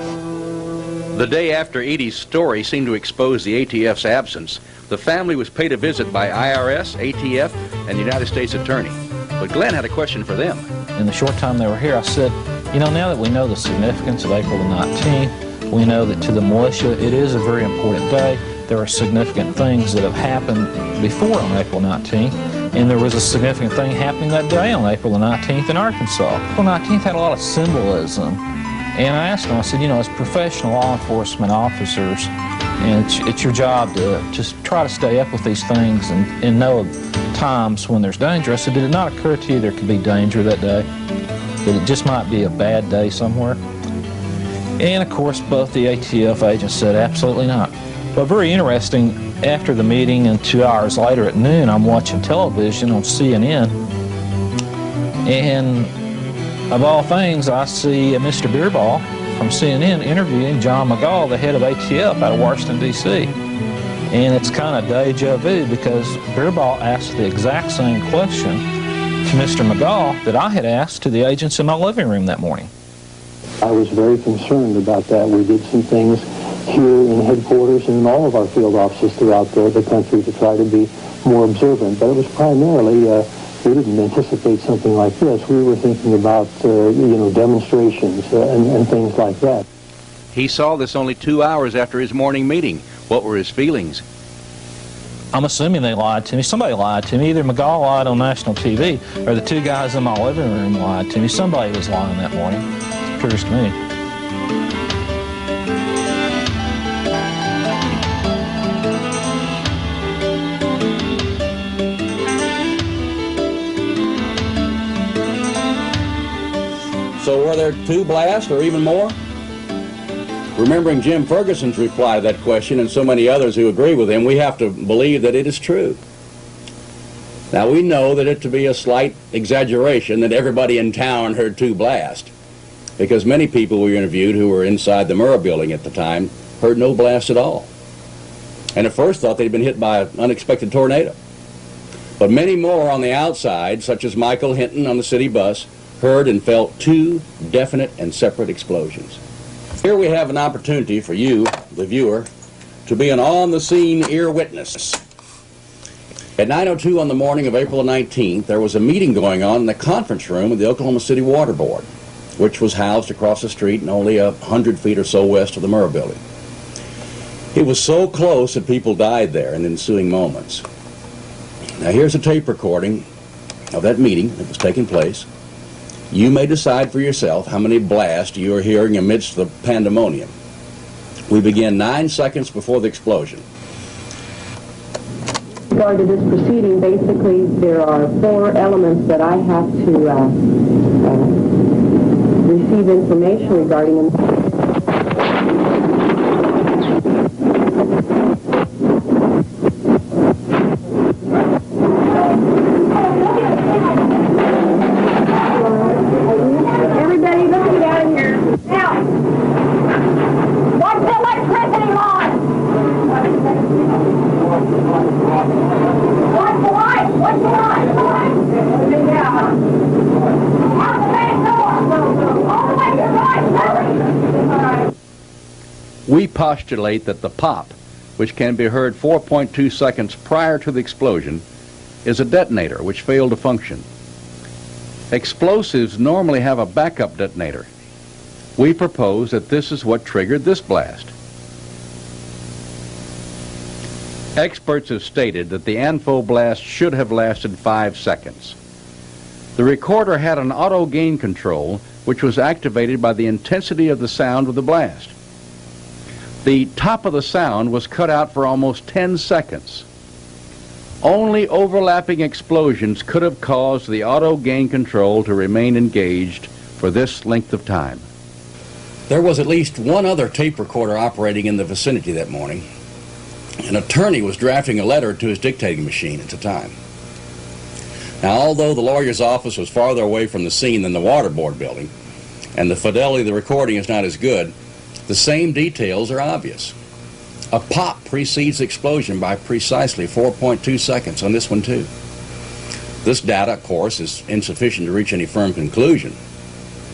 The day after Edie's story seemed to expose the ATF's absence, the family was paid a visit by IRS, ATF, and the United States Attorney. But Glenn had a question for them. In the short time they were here, I said, you know, now that we know the significance of April the 19th, we know that to the militia it is a very important day. There are significant things that have happened before on April 19th. And there was a significant thing happening that day on April the 19th in Arkansas. April 19th had a lot of symbolism. And I asked them, I said, you know, as professional law enforcement officers, and it's your job to just try to stay up with these things and know of times when there's danger. I said, did it not occur to you there could be danger that day? That it just might be a bad day somewhere? And of course, both the ATF agents said absolutely not. But very interesting, after the meeting and 2 hours later at noon, I'm watching television on CNN, and of all things, I see Mr. Beerball from CNN interviewing John McGaugh, the head of ATF out of Washington, D.C. And it's kind of deja vu, because Beerball asked the exact same question to Mr. McGaugh that I had asked to the agents in my living room that morning. I was very concerned about that. We did some things here in headquarters and in all of our field offices throughout the country to try to be more observant. But it was primarily, we didn't anticipate something like this. We were thinking about, you know, demonstrations and things like that. He saw this only 2 hours after his morning meeting. What were his feelings? I'm assuming they lied to me. Somebody lied to me. Either McGaugh lied on national TV or the two guys in my living room lied to me. Somebody was lying that morning. It appears to me. So were there 2 blasts or even more? Remembering Jim Ferguson's reply to that question and so many others who agree with him, we have to believe that it is true. Now, we know that it to be a slight exaggeration that everybody in town heard 2 blasts, because many people we interviewed who were inside the Murrah building at the time heard no blast at all, and at first thought they'd been hit by an unexpected tornado. But many more on the outside, such as Michael Hinton on the city bus, heard and felt 2 definite and separate explosions. Here we have an opportunity for you, the viewer, to be an on-the-scene ear witness. At 9:02 on the morning of April 19th, there was a meeting going on in the conference room of the Oklahoma City Water Board, which was housed across the street and only 100 feet or so west of the Murrah building. It was so close that people died there in the ensuing moments. Now here's a tape recording of that meeting that was taking place. You may decide for yourself how many blasts you are hearing amidst the pandemonium. We begin 9 seconds before the explosion. With regard to this proceeding, basically there are 4 elements that I have to receive information regarding them. Everybody, let's get out of here. Now, what's the electricity line? What's the light? What's the light? Yeah. Out the main door. All the way to the right. We postulate that the pop, which can be heard 4.2 seconds prior to the explosion, is a detonator which failed to function. Explosives normally have a backup detonator. We propose that this is what triggered this blast. Experts have stated that the ANFO blast should have lasted 5 seconds. The recorder had an auto gain control which was activated by the intensity of the sound of the blast. The top of the sound was cut out for almost 10 seconds. Only overlapping explosions could have caused the auto gain control to remain engaged for this length of time. There was at least one other tape recorder operating in the vicinity that morning. An attorney was drafting a letter to his dictating machine at the time. Now, although the lawyer's office was farther away from the scene than the water board building, and the fidelity of the recording is not as good, the same details are obvious. A pop precedes explosion by precisely 4.2 seconds on this one too. This data, of course, is insufficient to reach any firm conclusion.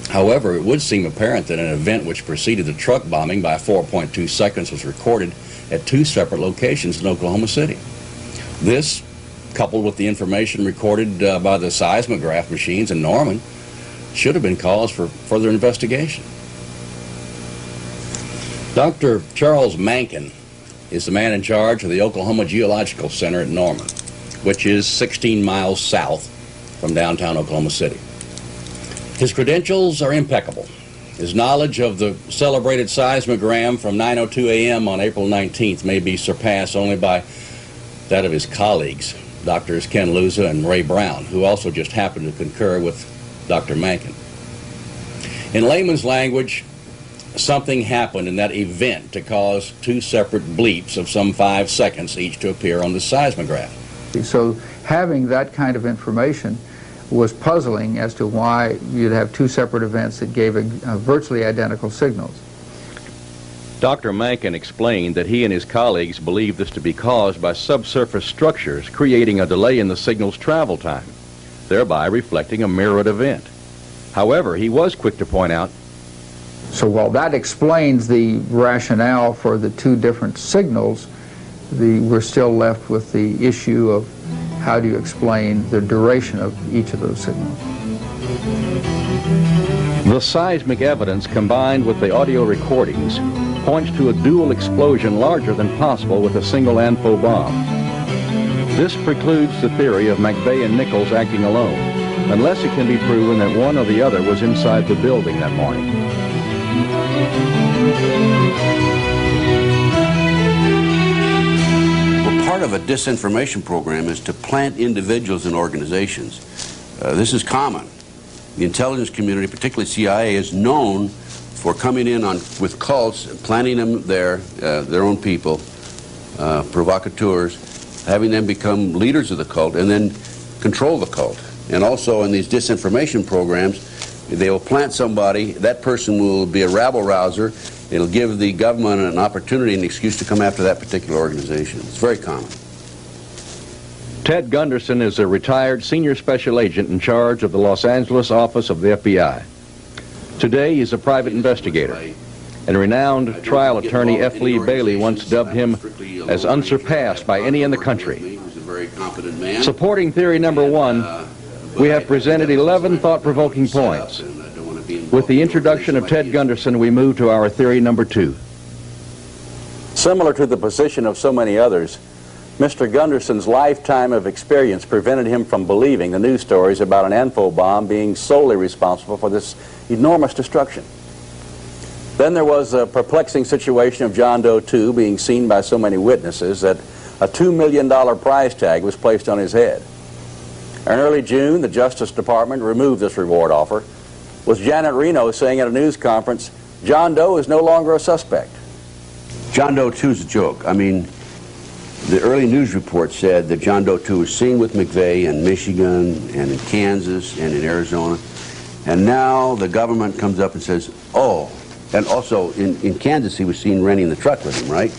However, it would seem apparent that an event which preceded the truck bombing by 4.2 seconds was recorded at 2 separate locations in Oklahoma City. This, coupled with the information recorded by the seismograph machines in Norman, should have been cause for further investigation. Dr. Charles Mankin is the man in charge of the Oklahoma Geological Center at Norman, which is 16 miles south from downtown Oklahoma City. His credentials are impeccable. His knowledge of the celebrated seismogram from 9:02 a.m. on April 19th may be surpassed only by that of his colleagues, Drs. Ken Luza and Ray Brown, who also just happened to concur with Dr. Mankin. In layman's language, something happened in that event to cause 2 separate bleeps of some 5 seconds each to appear on the seismograph. So having that kind of information was puzzling as to why you'd have 2 separate events that gave virtually identical signals. Dr. Mankin explained that he and his colleagues believed this to be caused by subsurface structures creating a delay in the signal's travel time, thereby reflecting a mirrored event. However, he was quick to point out, so while that explains the rationale for the 2 different signals, we're still left with the issue of how do you explain the duration of each of those signals. The seismic evidence combined with the audio recordings points to a dual explosion larger than possible with a single ANFO bomb. This precludes the theory of McVeigh and Nichols acting alone, unless it can be proven that one or the other was inside the building that morning. Well, part of a disinformation program is to plant individuals and organizations. This is common. The intelligence community, particularly CIA, is known for coming in with cults, planting them their own people, provocateurs, having them become leaders of the cult, and then control the cult. And also in these disinformation programs, they will plant somebody, that person will be a rabble-rouser, it'll give the government an opportunity, an excuse to come after that particular organization. It's very common. Ted Gunderson is a retired senior special agent in charge of the Los Angeles office of the FBI. Today he's a private investigator, and renowned trial attorney F. Lee Bailey once dubbed him as unsurpassed by any in the country. Supporting theory number 1, we have presented 11 thought-provoking points. With the introduction of Ted Gunderson, we move to our theory number 2. Similar to the position of so many others, Mr. Gunderson's lifetime of experience prevented him from believing the news stories about an ANFO bomb being solely responsible for this enormous destruction. Then there was a perplexing situation of John Doe 2 being seen by so many witnesses that a $2 million price tag was placed on his head. In early June, the Justice Department removed this reward offer, with Janet Reno saying at a news conference, John Doe is no longer a suspect. John Doe 2 is a joke. I mean, the early news report said that John Doe 2 was seen with McVeigh in Michigan and in Kansas and in Arizona. And now the government comes up and says, oh, and also in Kansas he was seen renting the truck with him, right?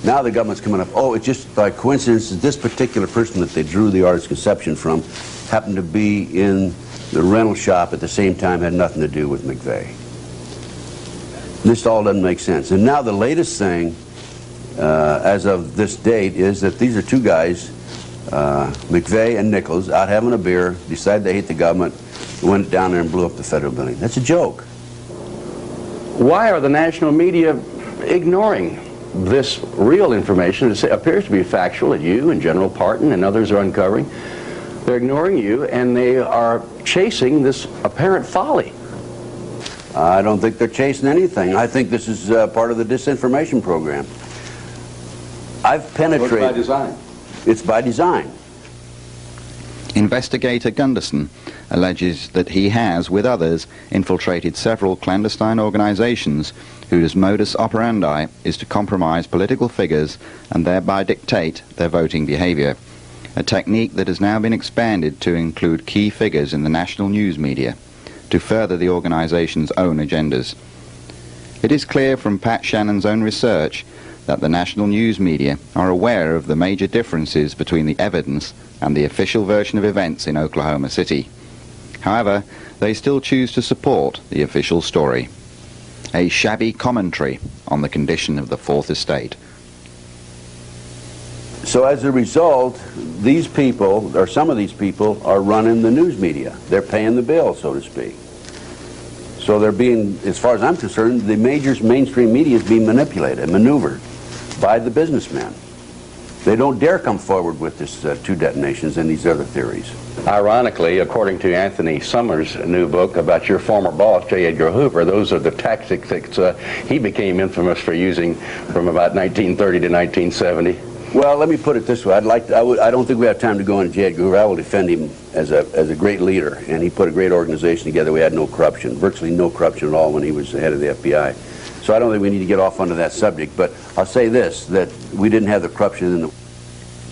Now the government's coming up, oh, it's just by coincidence that this particular person that they drew the artist's conception from happened to be in the rental shop at the same time, had nothing to do with McVeigh. This all doesn't make sense. And now the latest thing, as of this date, is that these are two guys, McVeigh and Nichols, out having a beer, decided they hate the government, went down there and blew up the federal building. That's a joke. Why are the national media ignoring this real information? It appears to be factual that you and General Parton and others are uncovering. They're ignoring you, and they are chasing this apparent folly. I don't think they're chasing anything. I think this is part of the disinformation program. I've penetrated... It's by design. It's by design. Investigator Gunderson alleges that he has, with others, infiltrated several clandestine organizations whose modus operandi is to compromise political figures and thereby dictate their voting behavior, a technique that has now been expanded to include key figures in the national news media to further the organization's own agendas. It is clear from Pat Shannon's own research that the national news media are aware of the major differences between the evidence and the official version of events in Oklahoma City. However, they still choose to support the official story. A shabby commentary on the condition of the Fourth Estate. So as a result, these people, or some of these people, are running the news media. They're paying the bill, so to speak. So they're being, as far as I'm concerned, the major mainstream media is being manipulated, maneuvered by the businessmen. They don't dare come forward with this two detonations and these other theories. Ironically, according to Anthony Summers' new book about your former boss, J. Edgar Hoover, those are the tactics that he became infamous for using from about 1930 to 1970. Well, let me put it this way. I don't think we have time to go into J. Edgar Hoover. I will defend him as a great leader, and he put a great organization together. We had no corruption, virtually no corruption at all when he was the head of the FBI. So I don't think we need to get off onto that subject, but I'll say this, that we didn't have the corruption in the...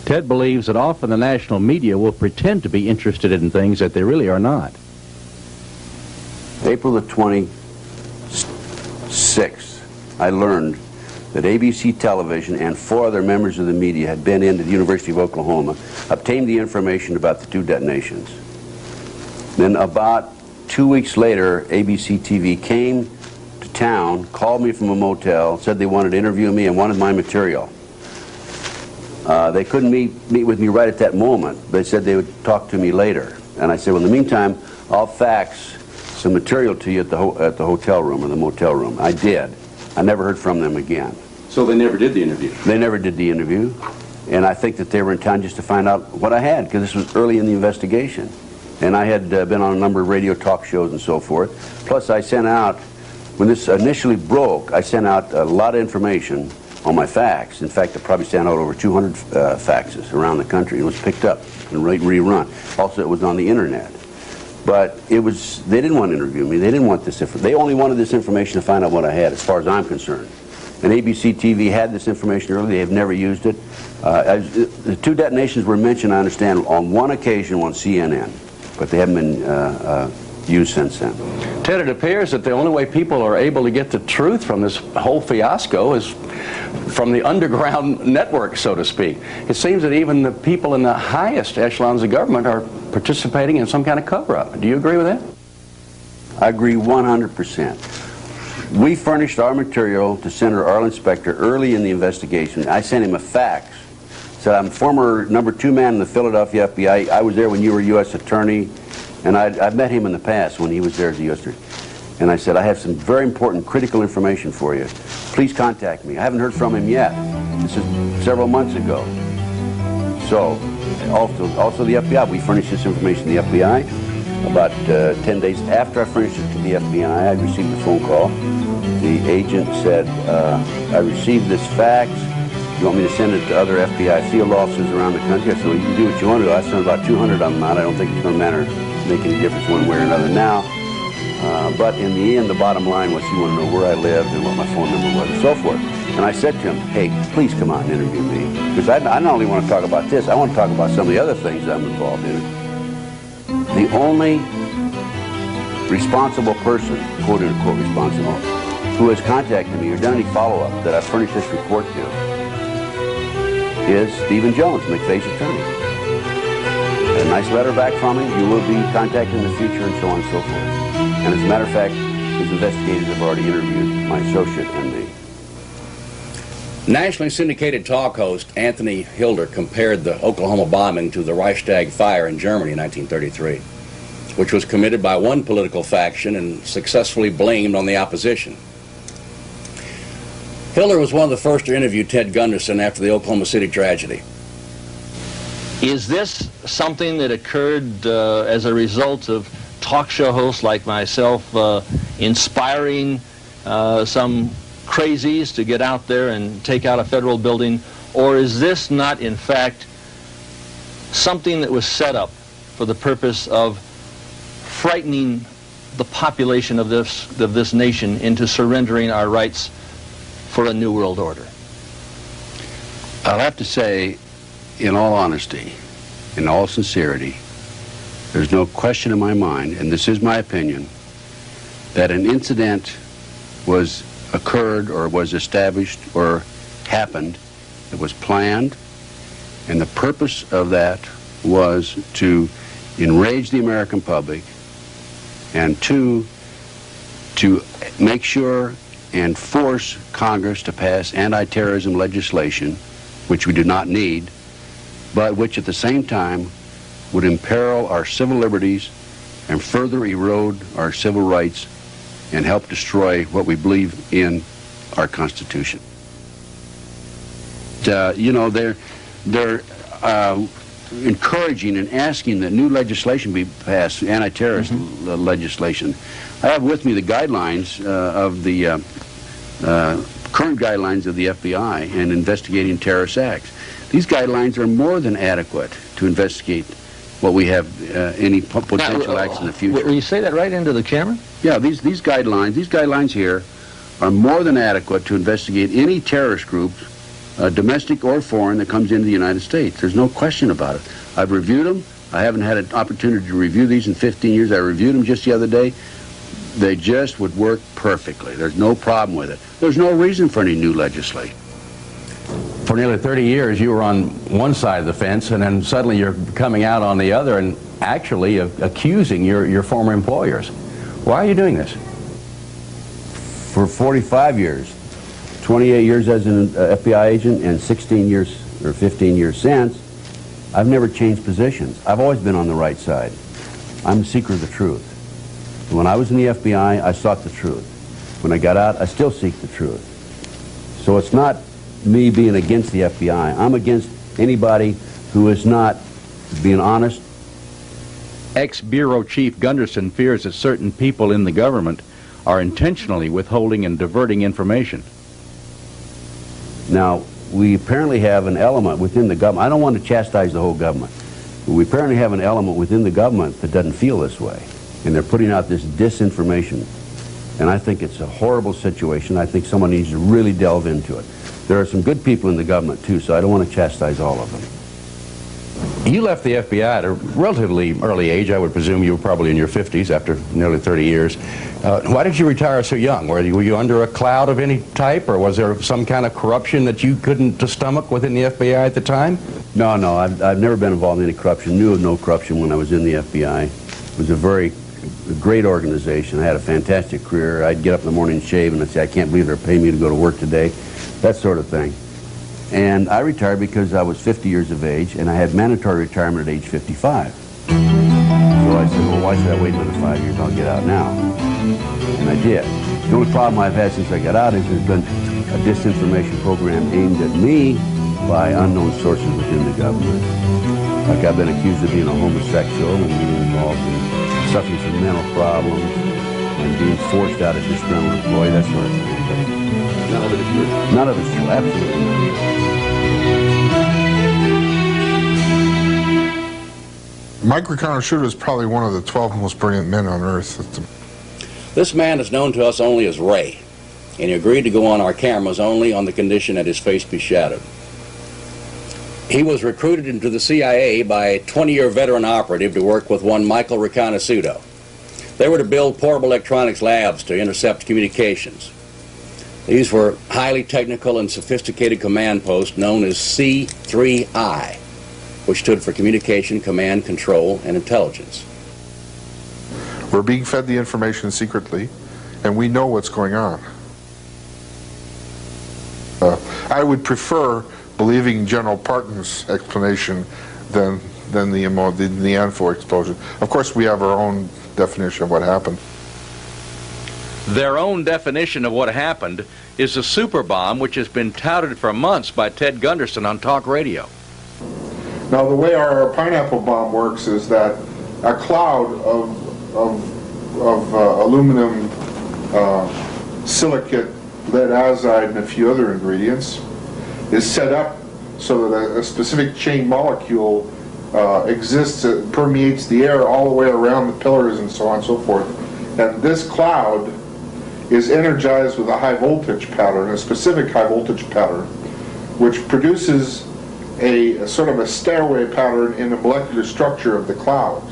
Ted believes that often the national media will pretend to be interested in things that they really are not. April the 26th, I learned that ABC Television and 4 other members of the media had been into the University of Oklahoma, obtained the information about the two detonations. Then about 2 weeks later, ABC TV came to town, called me from a motel, said they wanted to interview me and wanted my material. They couldn't meet with me right at that moment. They said they would talk to me later. And I said, well, in the meantime, I'll fax some material to you at the hotel room or the motel room. I did. I never heard from them again. So they never did the interview? They never did the interview. And I think that they were in town just to find out what I had, because this was early in the investigation. And I had been on a number of radio talk shows and so forth. Plus, I sent out, when this initially broke, I sent out a lot of information on my fax. In fact, I probably sent out over 200 faxes around the country. It was picked up and rerun. Also, it was on the internet. But they didn't want to interview me. They didn't want this information. They only wanted this information to find out what I had, as far as I'm concerned. And ABC TV had this information earlier. They have never used it. The two detonations were mentioned, I understand, on one occasion on CNN, but they haven't been used since then. Ted, it appears that the only way people are able to get the truth from this whole fiasco is from the underground network, so to speak. It seems that even the people in the highest echelons of government are participating in some kind of cover-up. Do you agree with that? I agree 100%. We furnished our material to Senator Arlen Specter early in the investigation. I sent him a fax. Said, I'm former #2 man in the Philadelphia FBI. I was there when you were U.S. Attorney, and I've met him in the past when he was there as the U.S. Attorney. And I said, I have some very important, critical information for you. Please contact me. I haven't heard from him yet. This is several months ago. So, also the FBI. We furnished this information to the FBI. About 10 days after I furnished it to the FBI, I received a phone call. The agent said, I received this fax. You want me to send it to other FBI field offices around the country? I said, well, you can do what you want to do. I sent about 200 of them out. I don't think it's going to make any difference one way or another now. But in the end, the bottom line was he wanted to know where I lived and what my phone number was and so forth. And I said to him, hey, please come out and interview me. Because I not only want to talk about this, I want to talk about some of the other things I'm involved in. The only responsible person, quote-unquote responsible, who has contacted me or done any follow-up that I've furnished this report to is Stephen Jones, McVeigh's attorney. A nice letter back from him. You will be contacted in the future and so on and so forth. And as a matter of fact, his investigators have already interviewed my associate and me. Nationally syndicated talk host Anthony Hilder compared the Oklahoma bombing to the Reichstag fire in Germany in 1933, which was committed by one political faction and successfully blamed on the opposition. Hilder was one of the first to interview Ted Gunderson after the Oklahoma City tragedy. Is this something that occurred as a result of talk show hosts like myself inspiring some crazies to get out there and take out a federal building, or is this not in fact something that was set up for the purpose of frightening the population of this nation into surrendering our rights for a new world order? I'll have to say, in all honesty, in all sincerity, there's no question in my mind, and this is my opinion, that an incident occurred or was established or happened that was planned, and the purpose of that was to enrage the American public and to make sure and force Congress to pass anti-terrorism legislation, which we do not need, but which at the same time would imperil our civil liberties and further erode our civil rights and help destroy what we believe in our Constitution. You know, they're encouraging and asking that new legislation be passed, anti-terrorist legislation. I have with me the guidelines of the current guidelines of the FBI in investigating terrorist acts. These guidelines are more than adequate to investigate what we have, any potential acts in the future. Will you say that right into the camera? Yeah, these guidelines here are more than adequate to investigate any terrorist group, domestic or foreign, that comes into the United States. There's no question about it. I've reviewed them. I haven't had an opportunity to review these in 15 years. I reviewed them just the other day. They just would work perfectly. There's no problem with it. There's no reason for any new legislation. For nearly 30 years, you were on one side of the fence, and then suddenly you're coming out on the other and actually accusing your former employers. Why are you doing this? For 45 years, 28 years as an FBI agent and 16 years or 15 years since, I've never changed positions. I've always been on the right side. I'm a seeker of the truth. When I was in the FBI, I sought the truth. When I got out, I still seek the truth. So it's not me being against the FBI. I'm against anybody who is not being honest. Ex-Bureau Chief Gunderson fears that certain people in the government are intentionally withholding and diverting information. Now, we apparently have an element within the government. I don't want to chastise the whole government, but we apparently have an element within the government that doesn't feel this way. and they're putting out this disinformation. And I think it's a horrible situation. I think someone needs to really delve into it. There are some good people in the government, too, so I don't want to chastise all of them. You left the FBI at a relatively early age. I would presume you were probably in your 50s after nearly 30 years. Why did you retire so young? Were you under a cloud of any type, or was there some kind of corruption that you couldn't stomach within the FBI at the time? No, I've never been involved in any corruption, knew of no corruption when I was in the FBI. It was a great organization. I had a fantastic career. I'd get up in the morning and shave, and I'd say, I can't believe they're paying me to go to work today, that sort of thing. And I retired because I was 50 years of age, and I had mandatory retirement at age 55. So I said, well, why should I wait another 5 years? I'll get out now. And I did. The only problem I've had since I got out is there's been a disinformation program aimed at me by unknown sources within the government. Like I've been accused of being a homosexual and being involved in suffering from mental problems and being forced out as a disgruntled employee, that sort of thing. None of it is true. None of it is true, absolutely not. Mike Reconnaissance is probably one of the 12 most brilliant men on earth. This man is known to us only as Ray, and he agreed to go on our cameras only on the condition that his face be shadowed. He was recruited into the CIA by a 20-year veteran operative to work with one Michael Reconnaissance. They were to build portable electronics labs to intercept communications. These were highly technical and sophisticated command posts known as C3I, which stood for Communication, Command, Control, and Intelligence. We're being fed the information secretly, and we know what's going on. I would prefer believing General Parton's explanation than the ANFO explosion. Of course, we have our own definition of what happened. Their own definition of what happened is the super bomb, which has been touted for months by Ted Gunderson on talk radio. Now, the way our pineapple bomb works is that a cloud of aluminum, silicate, lead azide, and a few other ingredients is set up so that a specific chain molecule exists, permeates the air all the way around the pillars and so on and so forth. And this cloud is energized with a high voltage pattern, a specific high voltage pattern, which produces a sort of a stairway pattern in the molecular structure of the cloud.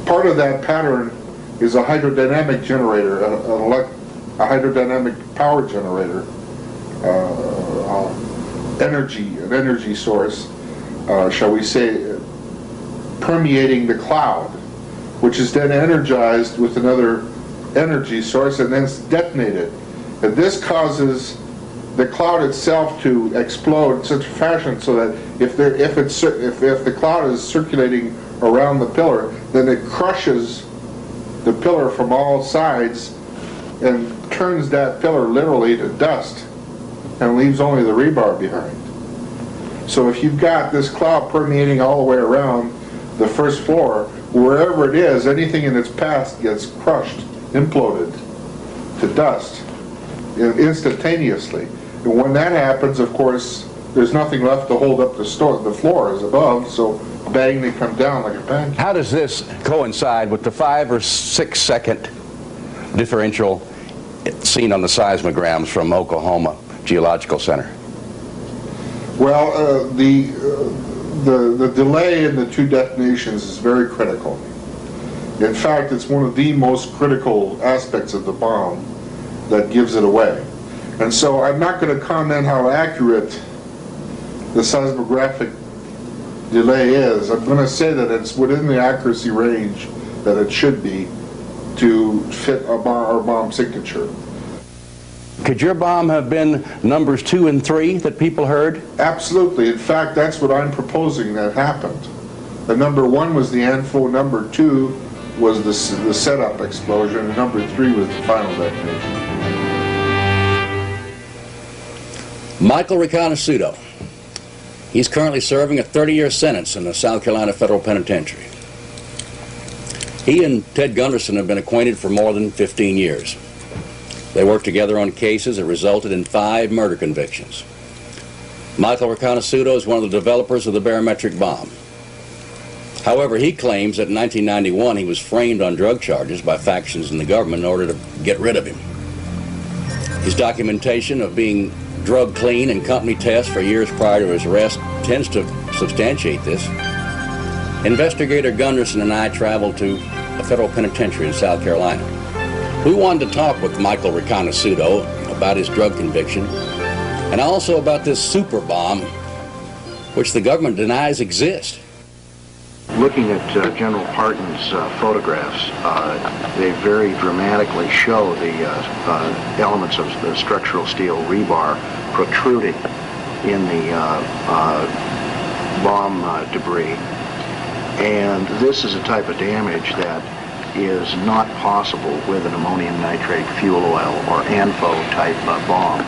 Part of that pattern is a hydrodynamic generator, a hydrodynamic power generator, an energy source, shall we say, permeating the cloud, which is then energized with another energy source and then detonated. And this causes the cloud itself to explode in such a fashion so that if the cloud is circulating around the pillar, then it crushes the pillar from all sides and turns that pillar literally to dust and leaves only the rebar behind. So if you've got this cloud permeating all the way around the first floor, wherever it is, anything in its path gets crushed, imploded to dust instantaneously. And when that happens, of course, there's nothing left to hold up the floor is above, so bang, they come down like a pancake. How does this coincide with the 5 or 6 second differential seen on the seismograms from Oklahoma Geological Center? Well, the delay in the two detonations is very critical. In fact, it's one of the most critical aspects of the bomb that gives it away. And so I'm not going to comment how accurate the seismographic delay is. I'm going to say that it's within the accuracy range that it should be to fit our bomb signature. Could your bomb have been numbers 2 and 3 that people heard? Absolutely. In fact, that's what I'm proposing that happened. The number 1 was the ANFO, number 2 was the setup explosion, and number 3 was the final detonation. Michael Reconnaissance. He's currently serving a 30-year sentence in the South Carolina Federal Penitentiary. He and Ted Gunderson have been acquainted for more than 15 years. They worked together on cases that resulted in 5 murder convictions. Michael Reconnaissance is one of the developers of the barometric bomb. However, he claims that in 1991 he was framed on drug charges by factions in the government in order to get rid of him. His documentation of being drug clean and company tests for years prior to his arrest tends to substantiate this. Investigator Gunderson and I traveled to a federal penitentiary in South Carolina. We wanted to talk with Michael Riconosciuto about his drug conviction and also about this super bomb which the government denies exists. Looking at General Parton's photographs, they very dramatically show the elements of the structural steel rebar protruding in the bomb debris. And this is a type of damage that is not possible with an ammonium nitrate fuel oil or ANFO type bomb.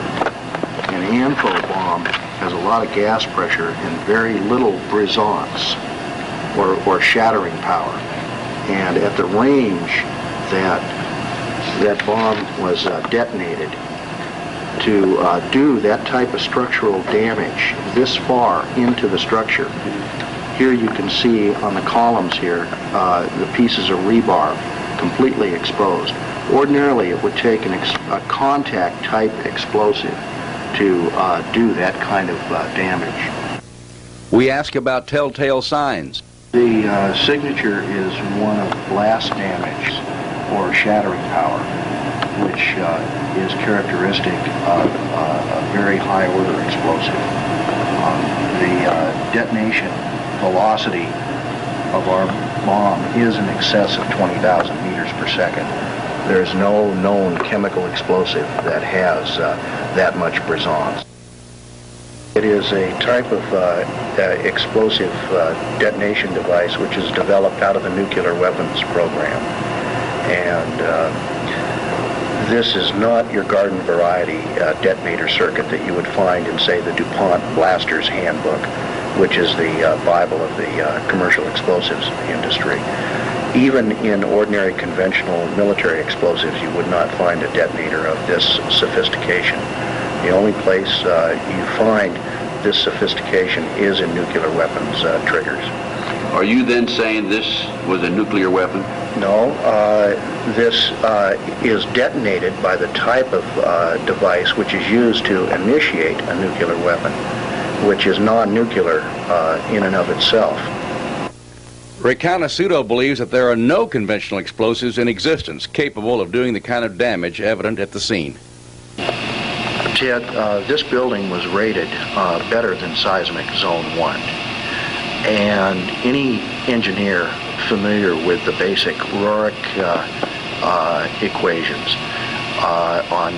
An ANFO bomb has a lot of gas pressure and very little brisance or shattering power. And at the range that bomb was detonated, to do that type of structural damage this far into the structure, here you can see on the columns here the pieces of rebar completely exposed. Ordinarily it would take a contact type explosive to do that kind of damage. We ask about telltale signs. The signature is one of blast damage or shattering power, which is characteristic of a very high order explosive. The detonation velocity of our bomb is in excess of 20,000 meters per second. There is no known chemical explosive that has that much brisance. It is a type of explosive detonation device which is developed out of the nuclear weapons program. And this is not your garden variety detonator circuit that you would find in, say, the DuPont Blaster's Handbook, which is the Bible of the commercial explosives industry. Even in ordinary conventional military explosives, you would not find a detonator of this sophistication. The only place you find this sophistication is in nuclear weapons triggers. Are you then saying this was a nuclear weapon? No, this is detonated by the type of device which is used to initiate a nuclear weapon, which is non-nuclear in and of itself. Riconosciuto believes that there are no conventional explosives in existence capable of doing the kind of damage evident at the scene. Ted, this building was rated better than seismic zone 1. And any engineer familiar with the basic Roerich equations on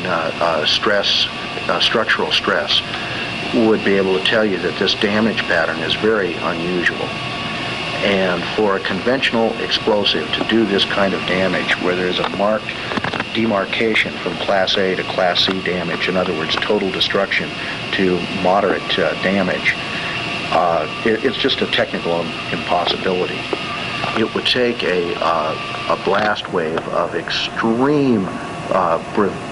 structural stress would be able to tell you that this damage pattern is very unusual. And for a conventional explosive to do this kind of damage, where there's a marked demarcation from Class A to Class C damage, in other words, total destruction to moderate damage, it's just a technical impossibility. It would take a blast wave of extreme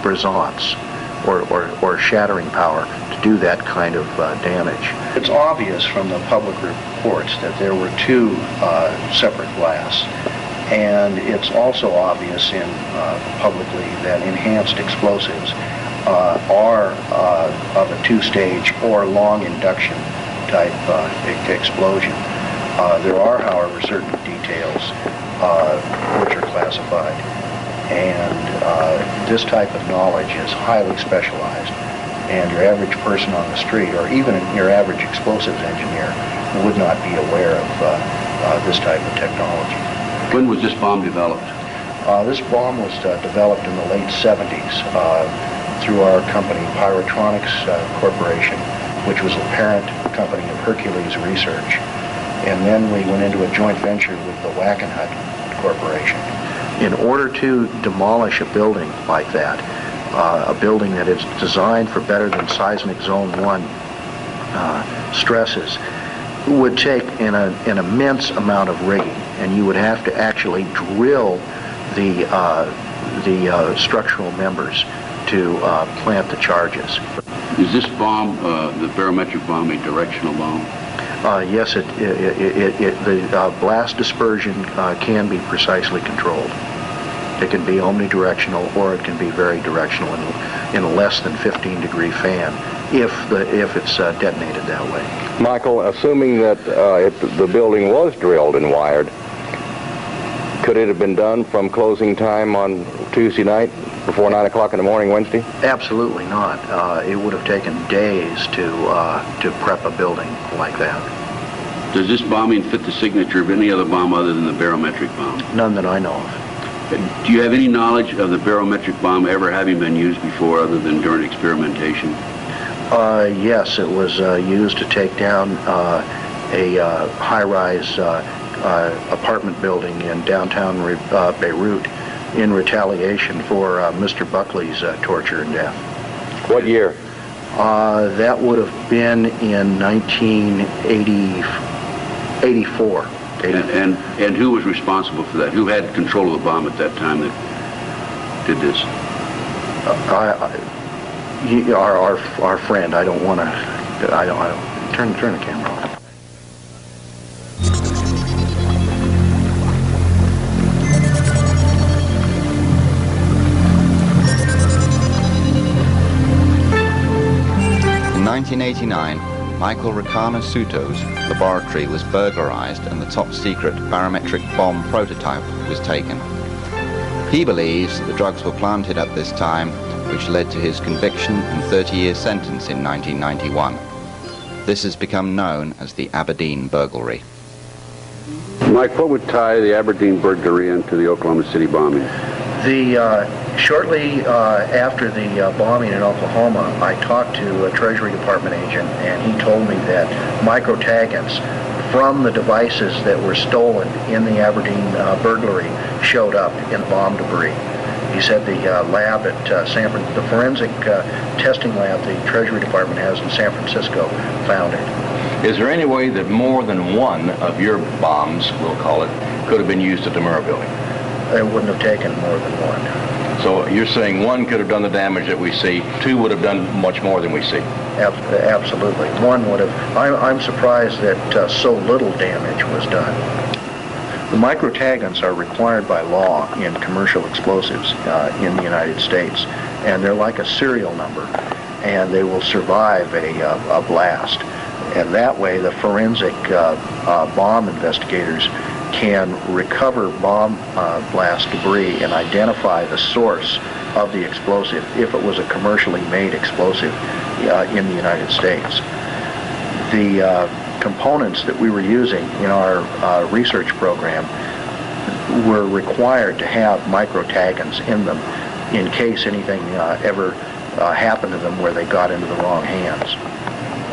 brisance or shattering power to do that kind of damage. It's obvious from the public reports that there were two separate blasts. And it's also obvious in publicly that enhanced explosives are of a two-stage or long induction type explosion. There are, however, certain details which are classified, and this type of knowledge is highly specialized, and your average person on the street, or even your average explosives engineer, would not be aware of this type of technology. When was this bomb developed? This bomb was developed in the late 70s through our company, Pyrotronics Corporation, which was a parent company of Hercules Research. And then we went into a joint venture with the Wackenhut Corporation. In order to demolish a building like that, a building that is designed for better than seismic zone 1 stresses, would take an immense amount of rigging, and you would have to actually drill the structural members to plant the charges. Is this bomb, the barometric bomb, a directional bomb? Yes, the blast dispersion can be precisely controlled. It can be omnidirectional, or it can be very directional in a less than 15-degree fan if it's detonated that way. Michael, assuming that the building was drilled and wired, could it have been done from closing time on Tuesday night before 9 o'clock in the morning Wednesday? Absolutely not. It would have taken days to prep a building like that. Does this bombing fit the signature of any other bomb other than the barometric bomb? None that I know of. Do you have any knowledge of the barometric bomb ever having been used before other than during experimentation? Yes, it was used to take down a high-rise apartment building in downtown Beirut in retaliation for Mr. Buckley's torture and death. What year? That would have been in 1984. And who was responsible for that? Who had control of the bomb at that time that did this? Our friend. I don't want to. I don't. Turn the camera off. In 1989, Michael Ricano Suto's laboratory was burglarized and the top-secret barometric bomb prototype was taken. He believes that the drugs were planted at this time, which led to his conviction and 30-year sentence in 1991. This has become known as the Aberdeen burglary. Mike, what would tie the Aberdeen burglary into the Oklahoma City bombing? Shortly after the bombing in Oklahoma, I talked to a Treasury Department agent, and he told me that microtaggants from the devices that were stolen in the Aberdeen burglary showed up in bomb debris. He said the lab at the forensic testing lab the Treasury Department has in San Francisco found it. Is there any way that more than one of your bombs, we'll call it, could have been used at the Murrah building? It wouldn't have taken more than one. So you're saying one could have done the damage that we see, two would have done much more than we see? Absolutely. One would have. I'm surprised that so little damage was done. The microtaggants are required by law in commercial explosives in the United States, and they're like a serial number, and they will survive a blast. And that way the forensic bomb investigators can recover bomb blast debris and identify the source of the explosive if it was a commercially made explosive in the United States. The components that we were using in our research program were required to have microtaggants in them in case anything ever happened to them where they got into the wrong hands.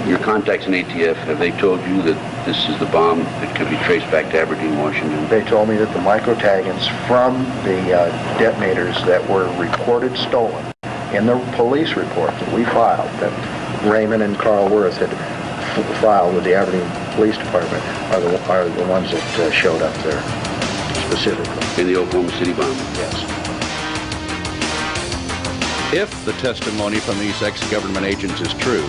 Your contacts in ATF, have they told you that this is the bomb that could be traced back to Aberdeen, Washington? They told me that the microtaggants from the detonators that were reported stolen in the police report that we filed, that Raymond and Carl Worth had filed with the Aberdeen Police Department, are the ones that showed up there specifically. In the Oklahoma City bomb? Yes. If the testimony from these ex-government agents is true,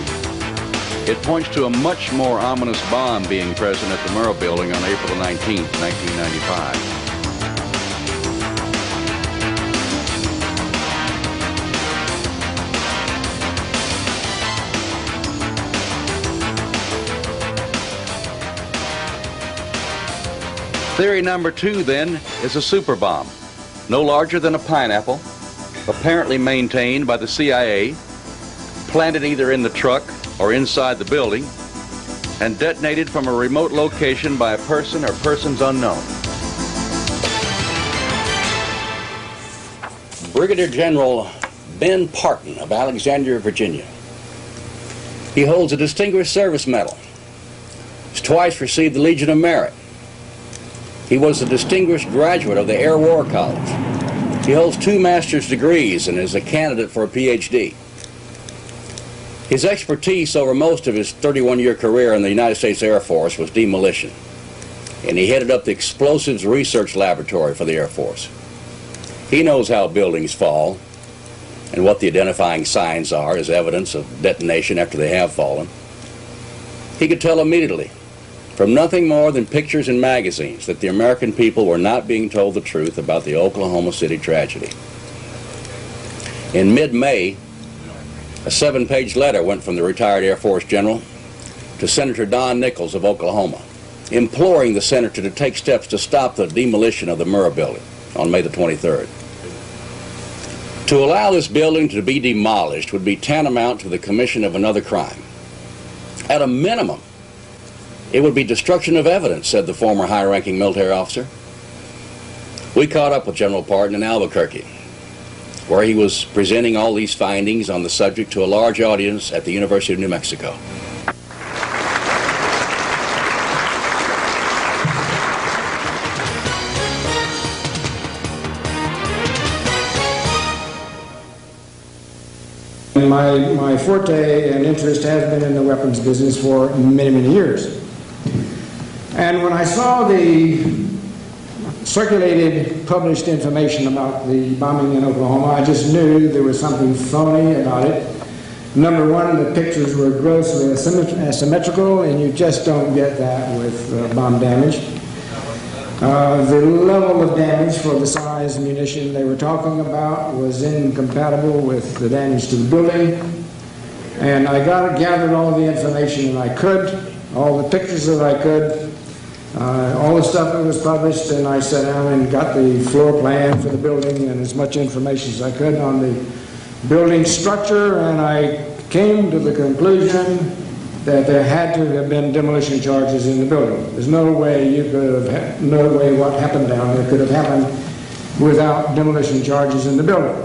it points to a much more ominous bomb being present at the Murrah building on April 19, 1995. Theory number 2, then, is a super bomb, no larger than a pineapple, apparently maintained by the CIA, planted either in the truck or inside the building, and detonated from a remote location by a person or persons unknown. Brigadier General Ben Parton of Alexandria, Virginia. He holds a Distinguished Service Medal. He's twice received the Legion of Merit. He was a distinguished graduate of the Air War College. He holds 2 master's degrees and is a candidate for a PhD. His expertise over most of his 31-year career in the United States Air Force was demolition, and he headed up the Explosives Research Laboratory for the Air Force. He knows how buildings fall and what the identifying signs are as evidence of detonation after they have fallen. He could tell immediately from nothing more than pictures in magazines that the American people were not being told the truth about the Oklahoma City tragedy. In mid-May, a 7-page letter went from the retired Air Force general to Senator Don Nichols of Oklahoma, imploring the senator to take steps to stop the demolition of the Murrah building on May the 23rd. To allow this building to be demolished would be tantamount to the commission of another crime. At a minimum, it would be destruction of evidence, said the former high-ranking military officer. We caught up with General Parton in Albuquerque, where he was presenting all these findings on the subject to a large audience at the University of New Mexico. My forte and interest has been in the weapons business for many, many years. And when I saw the circulated, published information about the bombing in Oklahoma, I just knew there was something phony about it. Number one, the pictures were grossly asymmetrical, and you just don't get that with bomb damage. The level of damage for the size munition they were talking about was incompatible with the damage to the building. And I gathered all the information that I could, all the pictures that I could, all the stuff that was published, and I sat down and got the floor plan for the building and as much information as I could on the building structure, and I came to the conclusion that there had to have been demolition charges in the building. There's no way you could have, no way what happened down there could have happened without demolition charges in the building.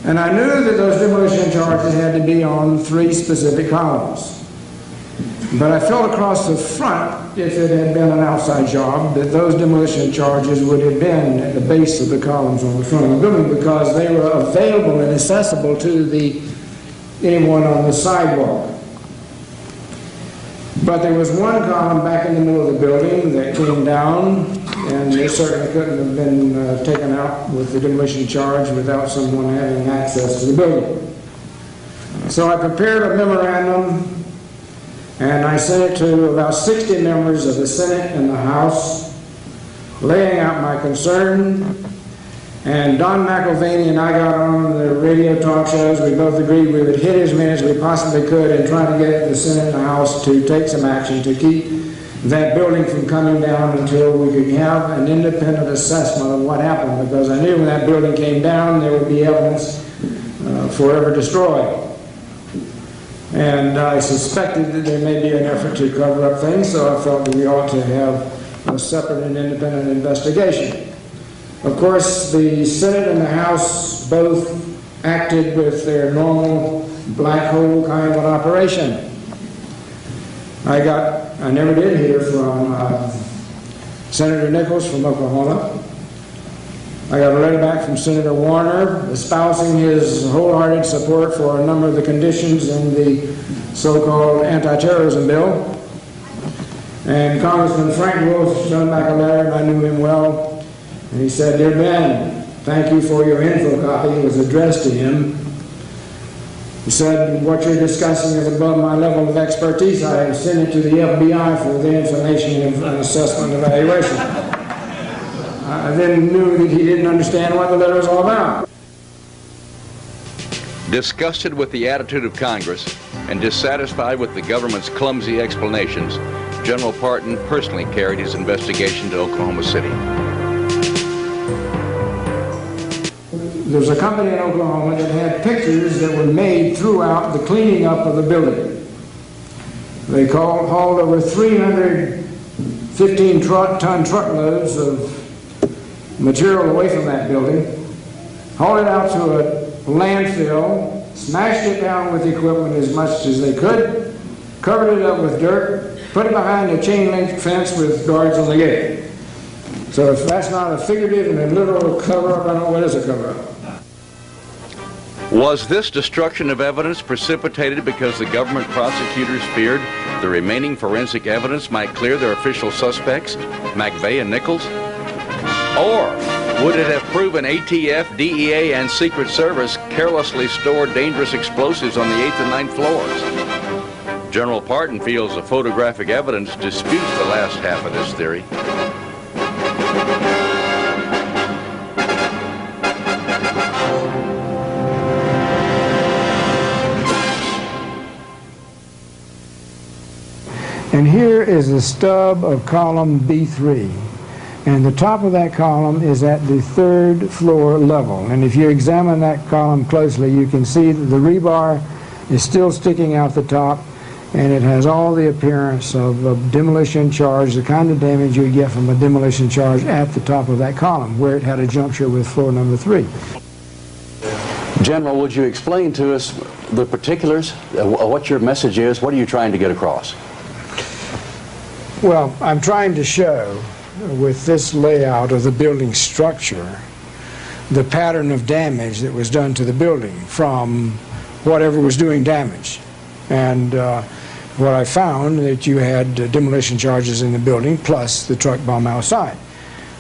And I knew that those demolition charges had to be on 3 specific columns. But I felt across the front, if it had been an outside job, that those demolition charges would have been at the base of the columns on the front of the building, because they were available and accessible to anyone on the sidewalk. But there was one column back in the middle of the building that came down, and it certainly couldn't have been taken out with the demolition charge without someone having access to the building. So I prepared a memorandum, and I sent it to about 60 members of the Senate and the House, laying out my concern. And Don McIlvaney and I got on the radio talk shows. We both agreed we would hit as many as we possibly could and try to get the Senate and the House to take some action to keep that building from coming down until we could have an independent assessment of what happened, because I knew when that building came down there would be evidence forever destroyed. And I suspected that there may be an effort to cover up things, so I felt that we ought to have a separate and independent investigation. Of course, the Senate and the House both acted with their normal black hole kind of an operation. I never did hear from Senator Nichols from Oklahoma. I got a letter back from Senator Warner espousing his wholehearted support for a number of the conditions in the so-called anti-terrorism bill. And Congressman Frank Wolf sent back a letter, and I knew him well. And he said, "Dear Ben, thank you for your info copy." It was addressed to him. He said, "What you're discussing is above my level of expertise. I have sent it to the FBI for the information and assessment and evaluation." I then knew that he didn't understand what the letter was all about. Disgusted with the attitude of Congress and dissatisfied with the government's clumsy explanations, General Parton personally carried his investigation to Oklahoma City. There was a company in Oklahoma that had pictures that were made throughout the cleaning up of the building. They hauled over 315 ton truckloads of material away from that building, hauled it out to a landfill, smashed it down with equipment as much as they could, covered it up with dirt, put it behind a chain link fence with guards on the gate. So if that's not a figurative and a literal cover-up, I don't know what is a cover-up. Was this destruction of evidence precipitated because the government prosecutors feared the remaining forensic evidence might clear their official suspects, McVeigh and Nichols? Or would it have proven ATF, DEA, and Secret Service carelessly stored dangerous explosives on the 8th and 9th floors? General Parton feels the photographic evidence disputes the last half of this theory. And here is the stub of column B3. And the top of that column is at the 3rd floor level. And if you examine that column closely, you can see that the rebar is still sticking out the top, and it has all the appearance of a demolition charge, the kind of damage you would get from a demolition charge at the top of that column, where it had a juncture with floor number 3. General, would you explain to us the particulars, what your message is? What are you trying to get across? Well, I'm trying to show, with this layout of the building structure, the pattern of damage that was done to the building from whatever was doing damage. And what I found that you had demolition charges in the building plus the truck bomb outside.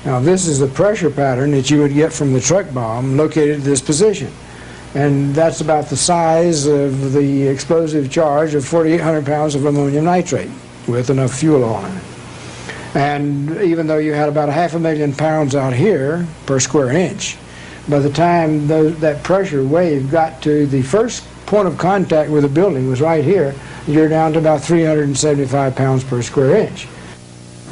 Now this is the pressure pattern that you would get from the truck bomb located at this position. And that's about the size of the explosive charge of 4,800 pounds of ammonium nitrate with enough fuel on it. And even though you had about 500,000 pounds out here per square inch, by the time that pressure wave got to the first point of contact with the building was right here, you're down to about 375 pounds per square inch.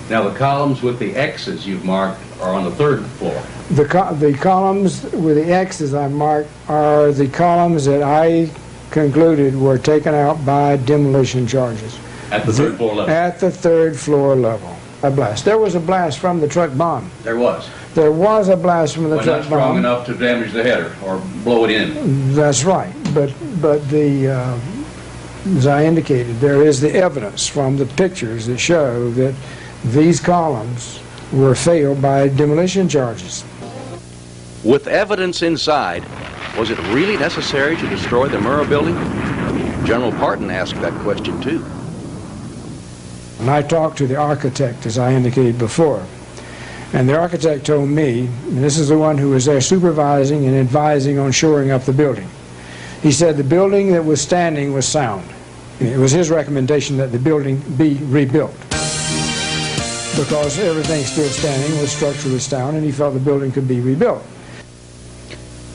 Now the columns with the X's you've marked are on the 3rd floor. The columns with the X's I marked are the columns that I concluded were taken out by demolition charges. At the 3rd floor level? At the 3rd floor level. A blast. There was a blast from the truck bomb. There was? There was a blast from the truck bomb. Not strong enough to damage the header or blow it in. That's right. But as I indicated, there is the evidence from the pictures that show that these columns were failed by demolition charges. With evidence inside, was it really necessary to destroy the Murrah building? General Parton asked that question too. And I talked to the architect, as I indicated before, and the architect told me, and this is the one who was there supervising and advising on shoring up the building. He said the building that was standing was sound. It was his recommendation that the building be rebuilt because everything still standing was structurally sound, and he felt the building could be rebuilt.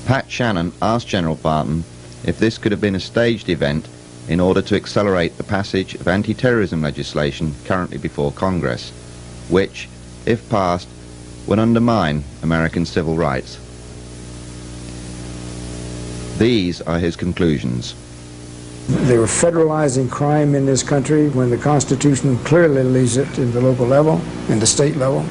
Pat Shannon asked General Parton if this could have been a staged event in order to accelerate the passage of anti-terrorism legislation currently before Congress, which, if passed, would undermine American civil rights. These are his conclusions. They were federalizing crime in this country when the Constitution clearly leaves it in the local level, in the state level.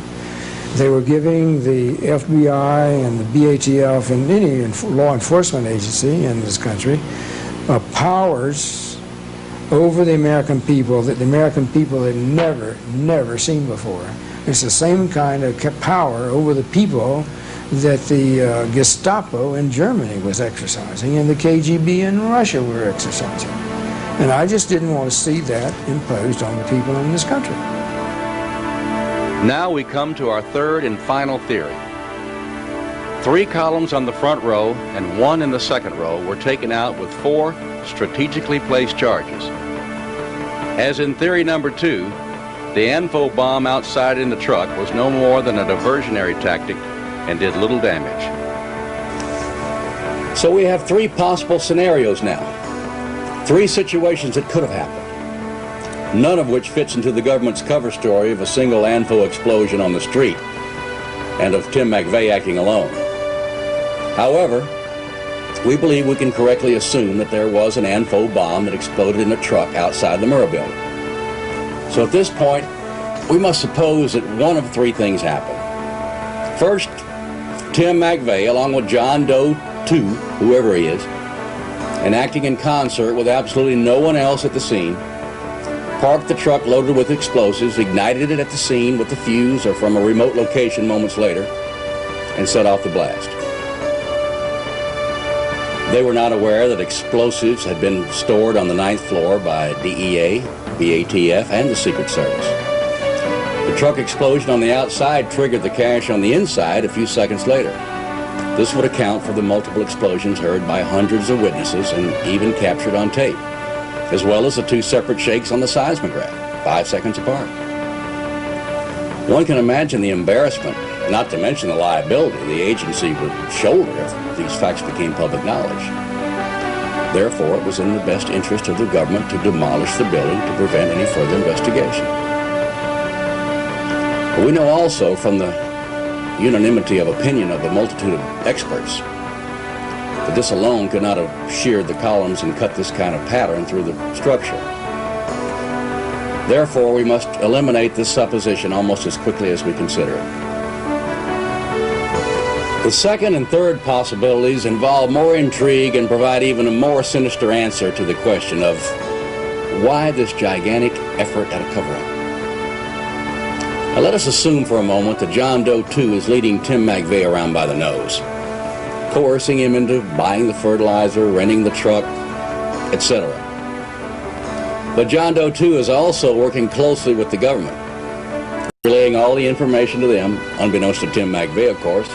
They were giving the FBI and the BATF and any law enforcement agency in this country powers over the American people that the American people had never seen before. It's the same kind of power over the people that the Gestapo in Germany was exercising and the KGB in Russia were exercising. And I just didn't want to see that imposed on the people in this country. Now we come to our 3rd and final theory. 3 columns on the front row and 1 in the 2nd row were taken out with 4 strategically placed charges. As in theory number 2, the ANFO bomb outside in the truck was no more than a diversionary tactic and did little damage. So we have 3 possible scenarios now. 3 situations that could have happened. None of which fits into the government's cover story of a single ANFO explosion on the street and of Tim McVeigh acting alone. However, we believe we can correctly assume that there was an ANFO bomb that exploded in a truck outside the Murrah building. So at this point, we must suppose that one of 3 things happened. First, Tim McVeigh, along with John Doe 2, whoever he is, and acting in concert with absolutely no one else at the scene, parked the truck loaded with explosives, ignited it at the scene with the fuse or from a remote location moments later, and set off the blast. They were not aware that explosives had been stored on the 9th floor by DEA, BATF, and the Secret Service. The truck explosion on the outside triggered the cache on the inside a few seconds later. This would account for the multiple explosions heard by hundreds of witnesses and even captured on tape. as well as the 2 separate shakes on the seismograph, 5 seconds apart. One can imagine the embarrassment, not to mention the liability the agency would shoulder if these facts became public knowledge. Therefore, it was in the best interest of the government to demolish the building to prevent any further investigation. But we know also from the unanimity of opinion of a multitude of experts that this alone could not have sheared the columns and cut this kind of pattern through the structure. Therefore, we must eliminate this supposition almost as quickly as we consider it. The second and third possibilities involve more intrigue and provide even a more sinister answer to the question of why this gigantic effort at a cover-up. Now let us assume for a moment that John Doe 2 is leading Tim McVeigh around by the nose, coercing him into buying the fertilizer, renting the truck, etc. But John Doe 2 is also working closely with the government, relaying all the information to them, unbeknownst to Tim McVeigh, of course.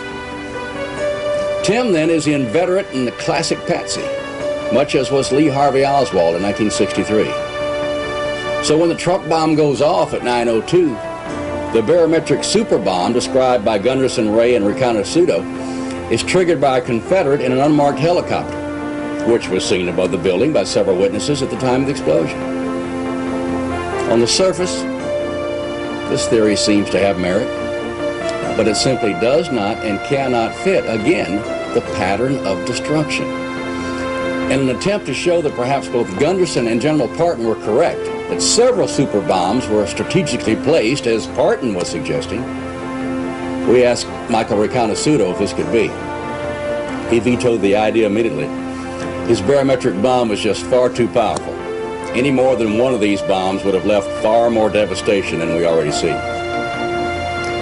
Tim, then, is the inveterate and the classic patsy, much as was Lee Harvey Oswald in 1963. So when the truck bomb goes off at 9:02, the barometric super bomb described by Gunderson, Ray, and Reconnaissance is triggered by a Confederate in an unmarked helicopter, which was seen above the building by several witnesses at the time of the explosion. On the surface, this theory seems to have merit, but it simply does not and cannot fit, again, the pattern of destruction. In an attempt to show that perhaps both Gunderson and General Parton were correct, that several super bombs were strategically placed, as Parton was suggesting, we asked Michael Reconnaissance if this could be. He vetoed the idea immediately. His barometric bomb was just far too powerful. Any more than one of these bombs would have left far more devastation than we already see.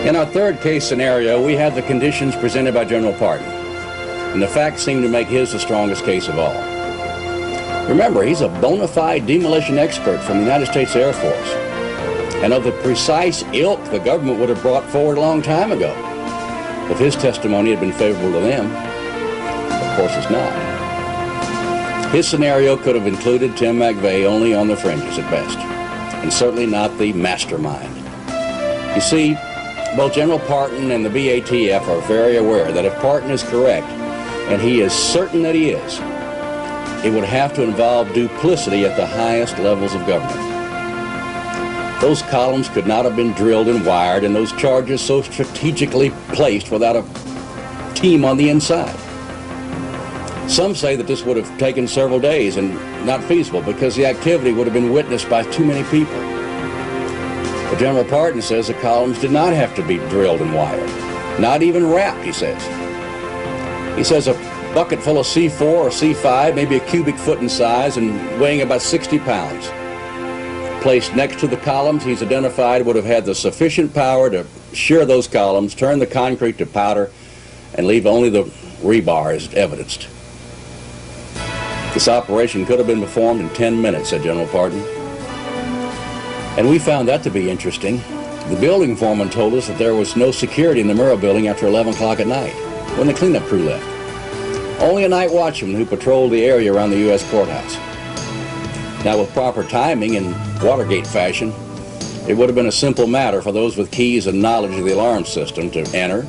In our third case scenario, we had the conditions presented by General Parton, and the facts seem to make his the strongest case of all. Remember, he's a bona fide demolition expert from the United States Air Force, and of the precise ilk the government would have brought forward a long time ago if his testimony had been favorable to them. Of course it's not. His scenario could have included Tim McVeigh only on the fringes at best, and certainly not the mastermind. You see, both General Parton and the BATF are very aware that if Parton is correct, and he is certain that he is, it would have to involve duplicity at the highest levels of government. Those columns could not have been drilled and wired, and those charges so strategically placed without a team on the inside. Some say that this would have taken several days and not feasible because the activity would have been witnessed by too many people. But General Parton says the columns did not have to be drilled and wired, not even wrapped, he says. He says a bucket full of C4 or C5, maybe a cubic foot in size and weighing about 60 pounds, placed next to the columns he's identified would have had the sufficient power to shear those columns, turn the concrete to powder, and leave only the rebar as evidenced. This operation could have been performed in 10 minutes, said General Parton. And we found that to be interesting. The building foreman told us that there was no security in the Murrah building after 11 o'clock at night, when the cleanup crew left. Only a night watchman who patrolled the area around the U.S. courthouse. Now, with proper timing in Watergate fashion, it would have been a simple matter for those with keys and knowledge of the alarm system to enter,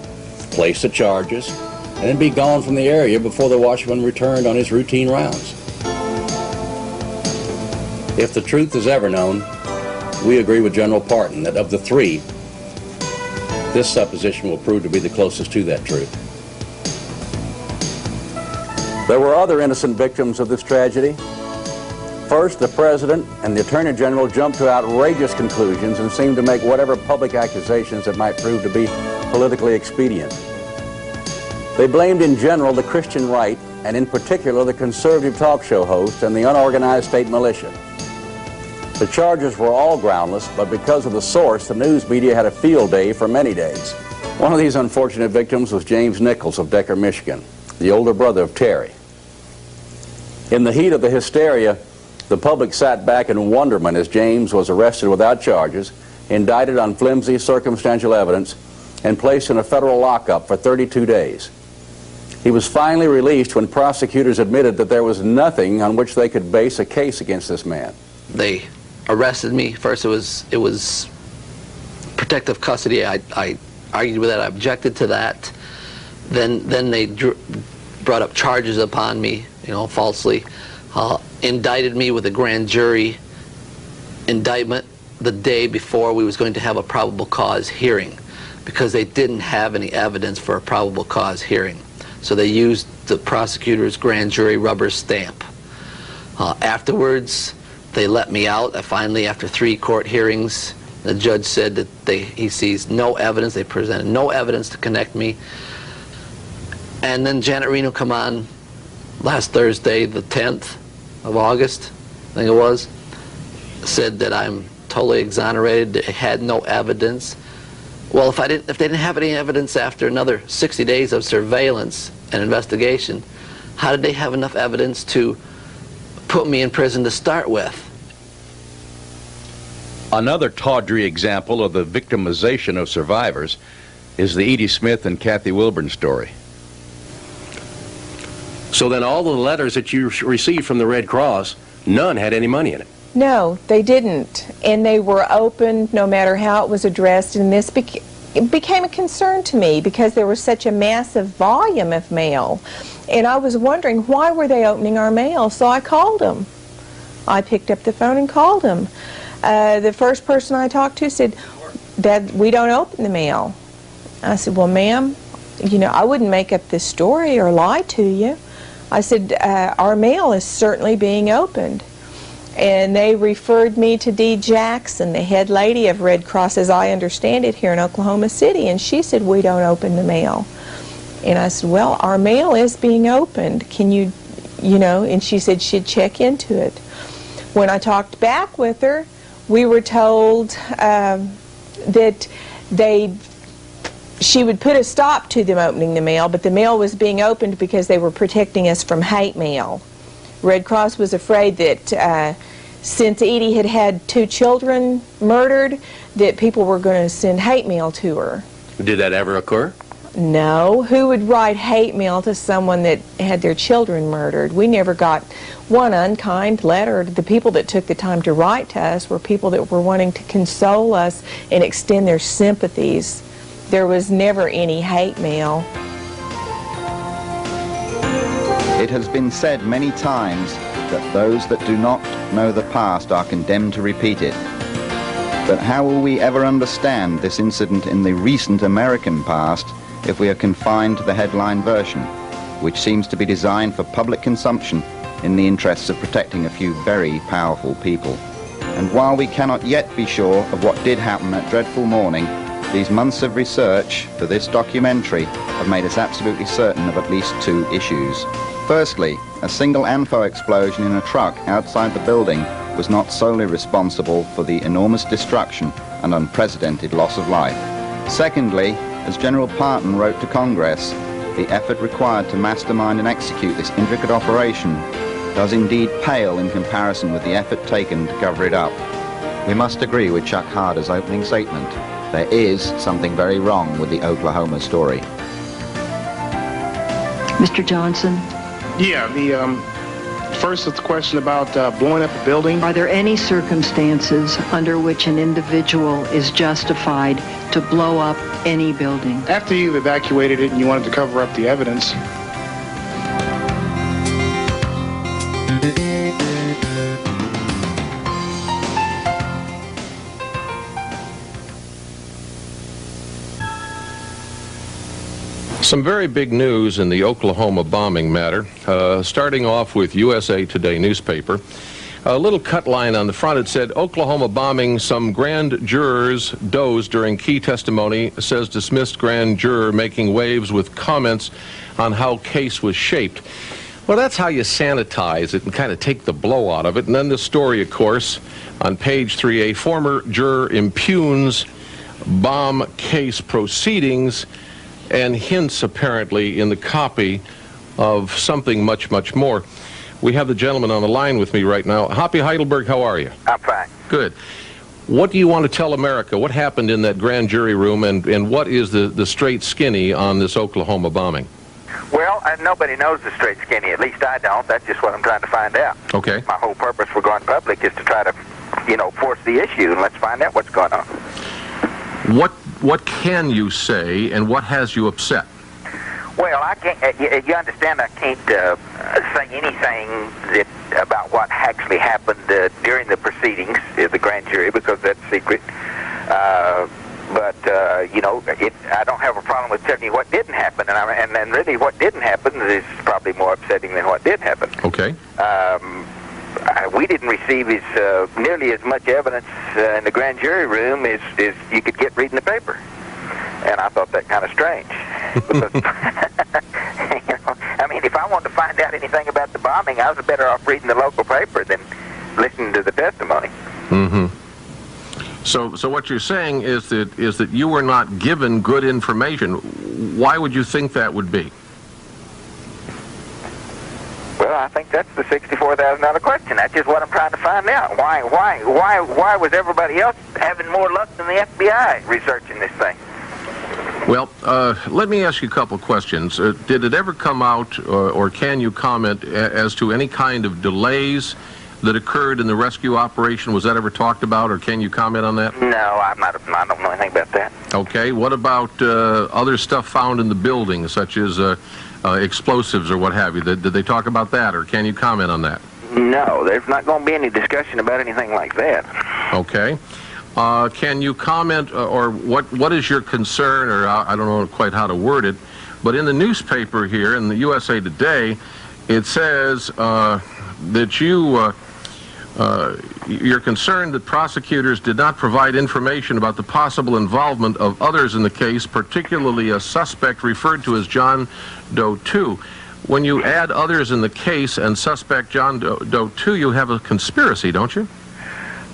place the charges, and then be gone from the area before the watchman returned on his routine rounds. If the truth is ever known, we agree with General Parton that of the three, this supposition will prove to be the closest to that truth. There were other innocent victims of this tragedy. First, the President and the Attorney General jumped to outrageous conclusions and seemed to make whatever public accusations that might prove to be politically expedient. They blamed in general the Christian right, and in particular the conservative talk show host and the unorganized state militia. The charges were all groundless, but because of the source, the news media had a field day for many days. One of these unfortunate victims was James Nichols of Decker, Michigan, the older brother of Terry. In the heat of the hysteria, the public sat back in wonderment as James was arrested without charges, indicted on flimsy circumstantial evidence, and placed in a federal lockup for 32 days. He was finally released when prosecutors admitted that there was nothing on which they could base a case against this man. They arrested me. First it was protective custody. I argued with that. I objected to that. Then they brought up charges upon me, falsely. Indicted me with a grand jury indictment the day before we was going to have a probable cause hearing, because they didn't have any evidence for a probable cause hearing. So they used the prosecutor's grand jury rubber stamp. Afterwards, they let me out. Finally, after 3 court hearings, the judge said that he sees no evidence. They presented no evidence to connect me. And then Janet Reno come on last Thursday, the 10th of August, I think it was, said that I'm totally exonerated. They had no evidence. Well, if they didn't have any evidence after another 60 days of surveillance and investigation, how did they have enough evidence to put me in prison to start with? Another tawdry example of the victimization of survivors is the Edie Smith and Kathy Wilburn story. So then all the letters that you received from the Red Cross, none had any money in it? No, they didn't. And they were opened no matter how it was addressed, and this became a concern to me because there was such a massive volume of mail. And I was wondering, why were they opening our mail? So I called them. I picked up the phone and called them. The first person I talked to said, "Dad, we don't open the mail." I said, "Well, ma'am, I wouldn't make up this story or lie to you." I said, "Our mail is certainly being opened." And they referred me to Dee Jackson, the head lady of Red Cross, as I understand it, here in Oklahoma City. And she said, "We don't open the mail." And I said, "Well, our mail is being opened. Can you, and she said she'd check into it. When I talked back with her, we were told that she would put a stop to them opening the mail, but the mail was being opened because they were protecting us from hate mail. Red Cross was afraid that since Edie had had 2 children murdered, that people were going to send hate mail to her. Did that ever occur? No. Who would write hate mail to someone that had their children murdered? We never got one unkind letter. The people that took the time to write to us were people that were wanting to console us and extend their sympathies. There was never any hate mail. It has been said many times that those that do not know the past are condemned to repeat it. But how will we ever understand this incident in the recent American past if we are confined to the headline version, which seems to be designed for public consumption in the interests of protecting a few very powerful people? And while we cannot yet be sure of what did happen that dreadful morning, these months of research for this documentary have made us absolutely certain of at least 2 issues. Firstly, a single ANFO explosion in a truck outside the building was not solely responsible for the enormous destruction and unprecedented loss of life. Secondly, as General Parton wrote to Congress, the effort required to mastermind and execute this intricate operation does indeed pale in comparison with the effort taken to cover it up. We must agree with Chuck Harder's opening statement. There is something very wrong with the Oklahoma story. Mr. Johnson? Yeah, first it's the question about blowing up a building. Are there any circumstances under which an individual is justified to blow up any building? After you've evacuated it and you wanted to cover up the evidence. Some very big news in the Oklahoma bombing matter, starting off with USA Today newspaper. A little cut line on the front, it said, Oklahoma bombing, some grand jurors dozed during key testimony, says dismissed grand juror making waves with comments on how case was shaped. Well, that's how you sanitize it and kind of take the blow out of it. And then the story, of course, on page 3, a former juror impugns bomb case proceedings, and hints apparently in the copy of something much, much more. We have the gentleman on the line with me right now. Hoppy Heidelberg, how are you? I'm fine. Good. What do you want to tell America? What happened in that grand jury room, and what is the straight skinny on this Oklahoma bombing? Well, nobody knows the straight skinny. At least I don't. That's just what I'm trying to find out. Okay. My whole purpose for going public is to try to, force the issue, and let's find out what's going on. What can you say, and what has you upset? Well, I can't. You understand? I can't say anything about what actually happened during the proceedings of the grand jury because that's secret. But I don't have a problem with telling you what didn't happen, and really what didn't happen is probably more upsetting than what did happen. Okay. We didn't receive nearly as much evidence in the grand jury room as you could get reading the paper, and I thought that kind of strange. If I wanted to find out anything about the bombing, I was better off reading the local paper than listening to the testimony. Mm-hmm. So what you're saying is that you were not given good information. Why would you think that would be? Well, I think that's the $64,000 question. That's just what I'm trying to find out. Why was everybody else having more luck than the FBI researching this thing? Well, let me ask you a couple questions. Did it ever come out, or can you comment as to any kind of delays that occurred in the rescue operation? Was that ever talked about, or can you comment on that? No, I don't know anything about that. Okay. What about other stuff found in the building, such as explosives or what have you? Did they talk about that, or can you comment on that? No, there's not going to be any discussion about anything like that. Okay. Can you comment, or what is your concern, or I don't know quite how to word it, but in the newspaper here, in the USA Today, it says that you're concerned that prosecutors did not provide information about the possible involvement of others in the case, particularly a suspect referred to as John Doe 2. When you add others in the case and suspect John Doe 2, you have a conspiracy, don't you?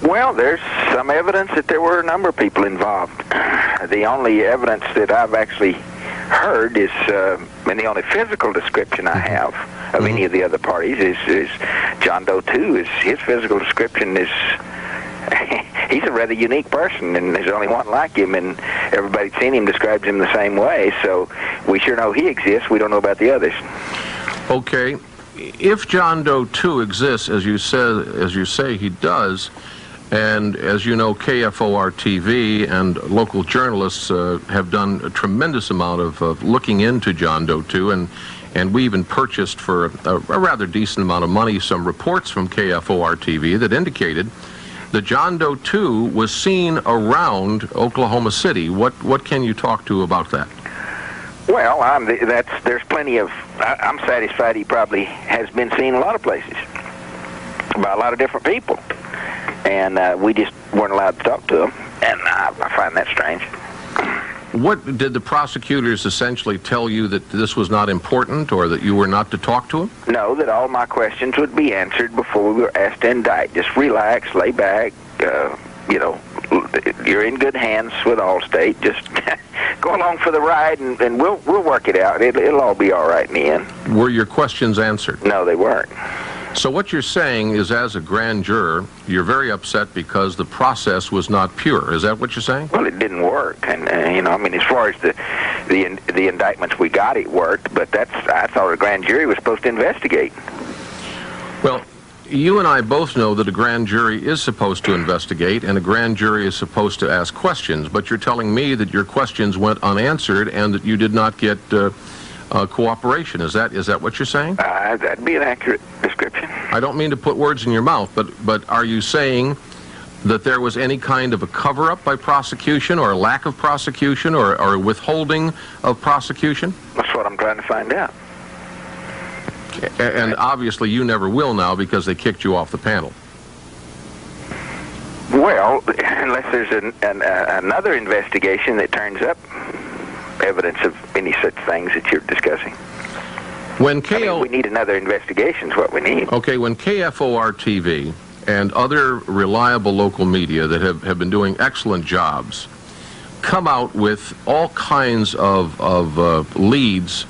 Well, there's some evidence that there were a number of people involved. The only evidence that I've actually heard is, and the only physical description I have of any of the other parties is John Doe 2. His physical description is, he's a rather unique person, and there's only one like him, and everybody that's seen him describes him the same way, so we sure know he exists. We don't know about the others. Okay. If John Doe 2 exists, as you say he does, and as you know, KFOR-TV and local journalists have done a tremendous amount of looking into John Doe 2, and we even purchased for a rather decent amount of money some reports from KFOR-TV that indicated that John Doe 2 was seen around Oklahoma City. What can you talk to about that? Well, there's plenty of. I'm satisfied he probably has been seen a lot of places by a lot of different people, and we just weren't allowed to talk to him, and I find that strange. What did the prosecutors essentially tell you, that this was not important, or that you were not to talk to him? No, that all my questions would be answered before we were asked to indict. Just relax, lay back. You're in good hands with Allstate. Just go along for the ride, and we'll work it out. It'll all be all right in the end. Were your questions answered? No, they weren't. So what you're saying is, as a grand juror, you're very upset because the process was not pure. Is that what you're saying? Well, it didn't work, and as far as the indictments we got, it worked. But I thought a grand jury was supposed to investigate. Well, you and I both know that a grand jury is supposed to investigate, and a grand jury is supposed to ask questions. But you're telling me that your questions went unanswered and that you did not get cooperation. Is that what you're saying? That'd be an accurate description. I don't mean to put words in your mouth, but are you saying that there was any kind of a cover-up by prosecution, or a lack of prosecution, or a withholding of prosecution? That's what I'm trying to find out. And obviously you never will now, because they kicked you off the panel. Well, unless there's another investigation that turns up evidence of any such things that you're discussing. When we need another investigation is what we need. Okay, when KFOR-TV and other reliable local media that have been doing excellent jobs come out with all kinds of leads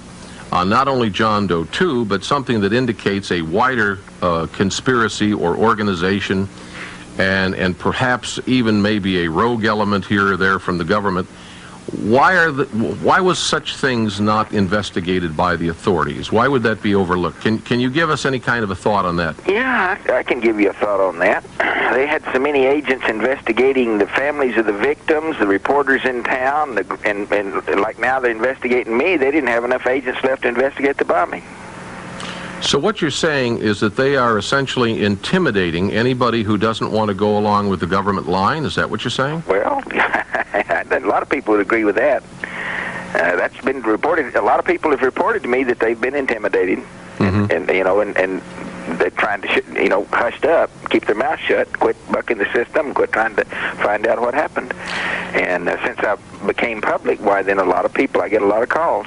on not only John Doe 2, but something that indicates a wider conspiracy or organization, and perhaps even maybe a rogue element here or there from the government, Why was such things not investigated by the authorities? Why would that be overlooked? Can you give us any kind of a thought on that? Yeah, I can give you a thought on that. They had so many agents investigating the families of the victims, the reporters in town, and like now they're investigating me. They didn't have enough agents left to investigate the bombing. So what you're saying is that they are essentially intimidating anybody who doesn't want to go along with the government line? Is that what you're saying? Well, a lot of people would agree with that. That's been reported. A lot of people have reported to me that they've been intimidated, and they're trying to, hushed up, keep their mouth shut, quit bucking the system, quit trying to find out what happened. And since I became public, why then a lot of people, I get a lot of calls.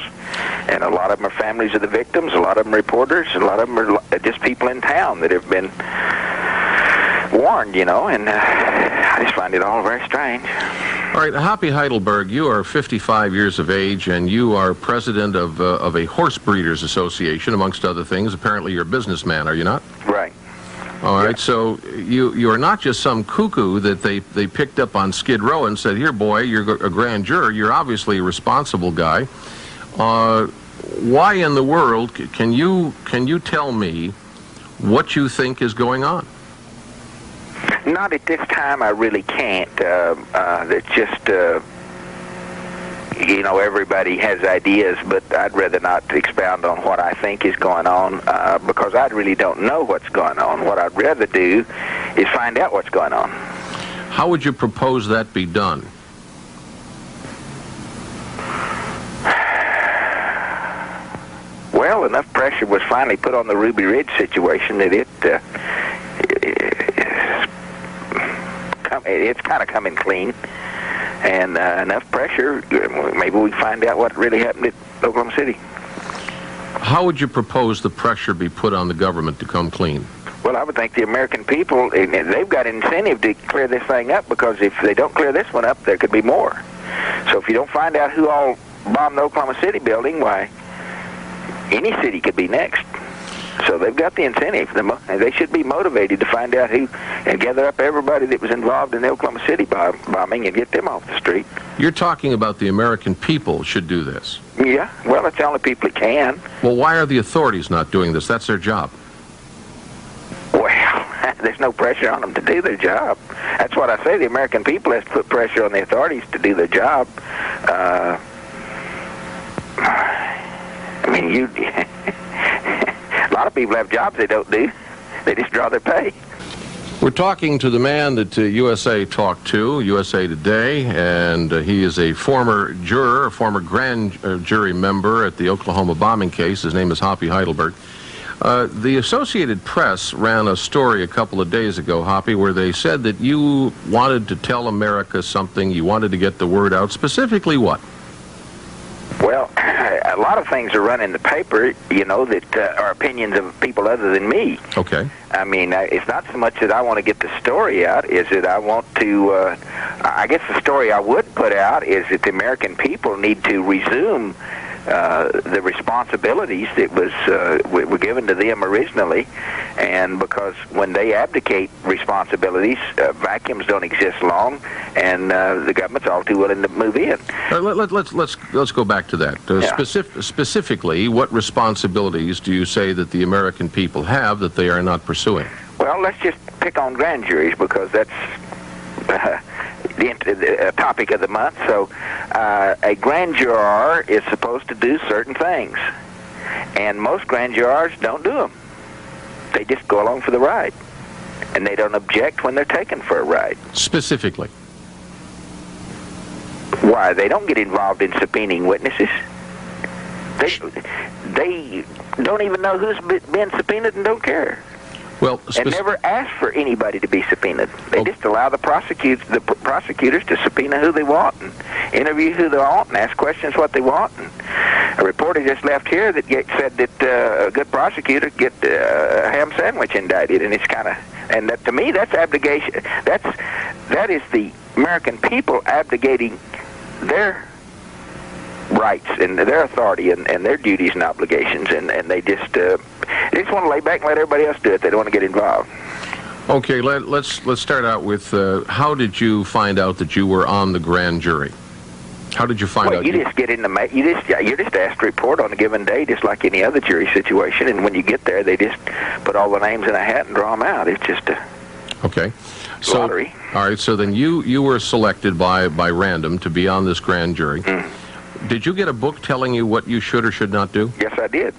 And a lot of them are families of the victims, a lot of them reporters, a lot of them are just people in town that have been warned, and I just find it all very strange. All right, Hoppy Heidelberg, you are 55 years of age, and you are president of a horse breeders association, amongst other things. Apparently you're a businessman, are you not? Right. All right, so you are not just some cuckoo that they picked up on Skid Row and said, here, boy, you're a grand juror. You're obviously a responsible guy. Why in the world, can you tell me what you think is going on? Not at this time, I really can't. It's just, everybody has ideas, but I'd rather not expound on what I think is going on because I really don't know what's going on. What I'd rather do is find out what's going on. How would you propose that be done? Well, enough pressure was finally put on the Ruby Ridge situation that it's kind of coming clean, and enough pressure, maybe we find out what really happened at Oklahoma City. How would you propose the pressure be put on the government to come clean? Well, I would think the American people, they've got incentive to clear this thing up, because if they don't clear this one up, there could be more. So if you don't find out who all bombed the Oklahoma City building, why, any city could be next. So they've got the incentive. They should be motivated to find out who, and gather up everybody that was involved in the Oklahoma City bombing and get them off the street. You're talking about the American people should do this. Yeah, well, it's the only people that can. Well, why are the authorities not doing this? That's their job. Well, there's no pressure on them to do their job. That's what I say. The American people has to put pressure on the authorities to do their job. A lot of people have jobs they don't do. They just draw their pay. We're talking to the man that USA talked to, USA Today, and he is a former juror, a former grand jury member at the Oklahoma bombing case. His name is Hoppy Heidelberg. The Associated Press ran a story a couple of days ago, Hoppy, where they said that you wanted to tell America something, you wanted to get the word out. Specifically what? Well, a lot of things are run in the paper, that are opinions of people other than me. Okay. I mean, it's not so much that I want to get the story out, is that I want to, I guess the story I would put out is that the American people need to resume the responsibilities that were given to them originally, and because when they abdicate responsibilities, vacuums don't exist long, and the government's all too willing to move in. Let's go back to that. Specifically, what responsibilities do you say that the American people have that they are not pursuing? Well, let's just pick on grand juries, because that's the topic of the month. So a grand juror is supposed to do certain things, and most grand jurors don't do them. They just go along for the ride, and they don't object when they're taken for a ride. Specifically? Why, they don't get involved in subpoenaing witnesses. They don't even know who's been subpoenaed and don't care. Well, and never ask for anybody to be subpoenaed. They just allow the prosecutors to subpoena who they want and interview who they want and ask questions what they want. And a reporter just left here that said that a good prosecutor get a ham sandwich indicted, and it's kind of, and that, to me, that's abdication. That is the American people abdicating their rights and their authority and their duties and obligations, and they just want to lay back and let everybody else do it. They don't want to get involved. Okay, let's start out with how did you find out that you were on the grand jury? How did you find out? You just get in the you're just asked to report on a given day, just like any other jury situation. And when you get there, they just put all the names in a hat and draw them out. It's just a lottery. All right. So then you were selected by random to be on this grand jury. Did you get a book telling you what you should or should not do? Yes, I did.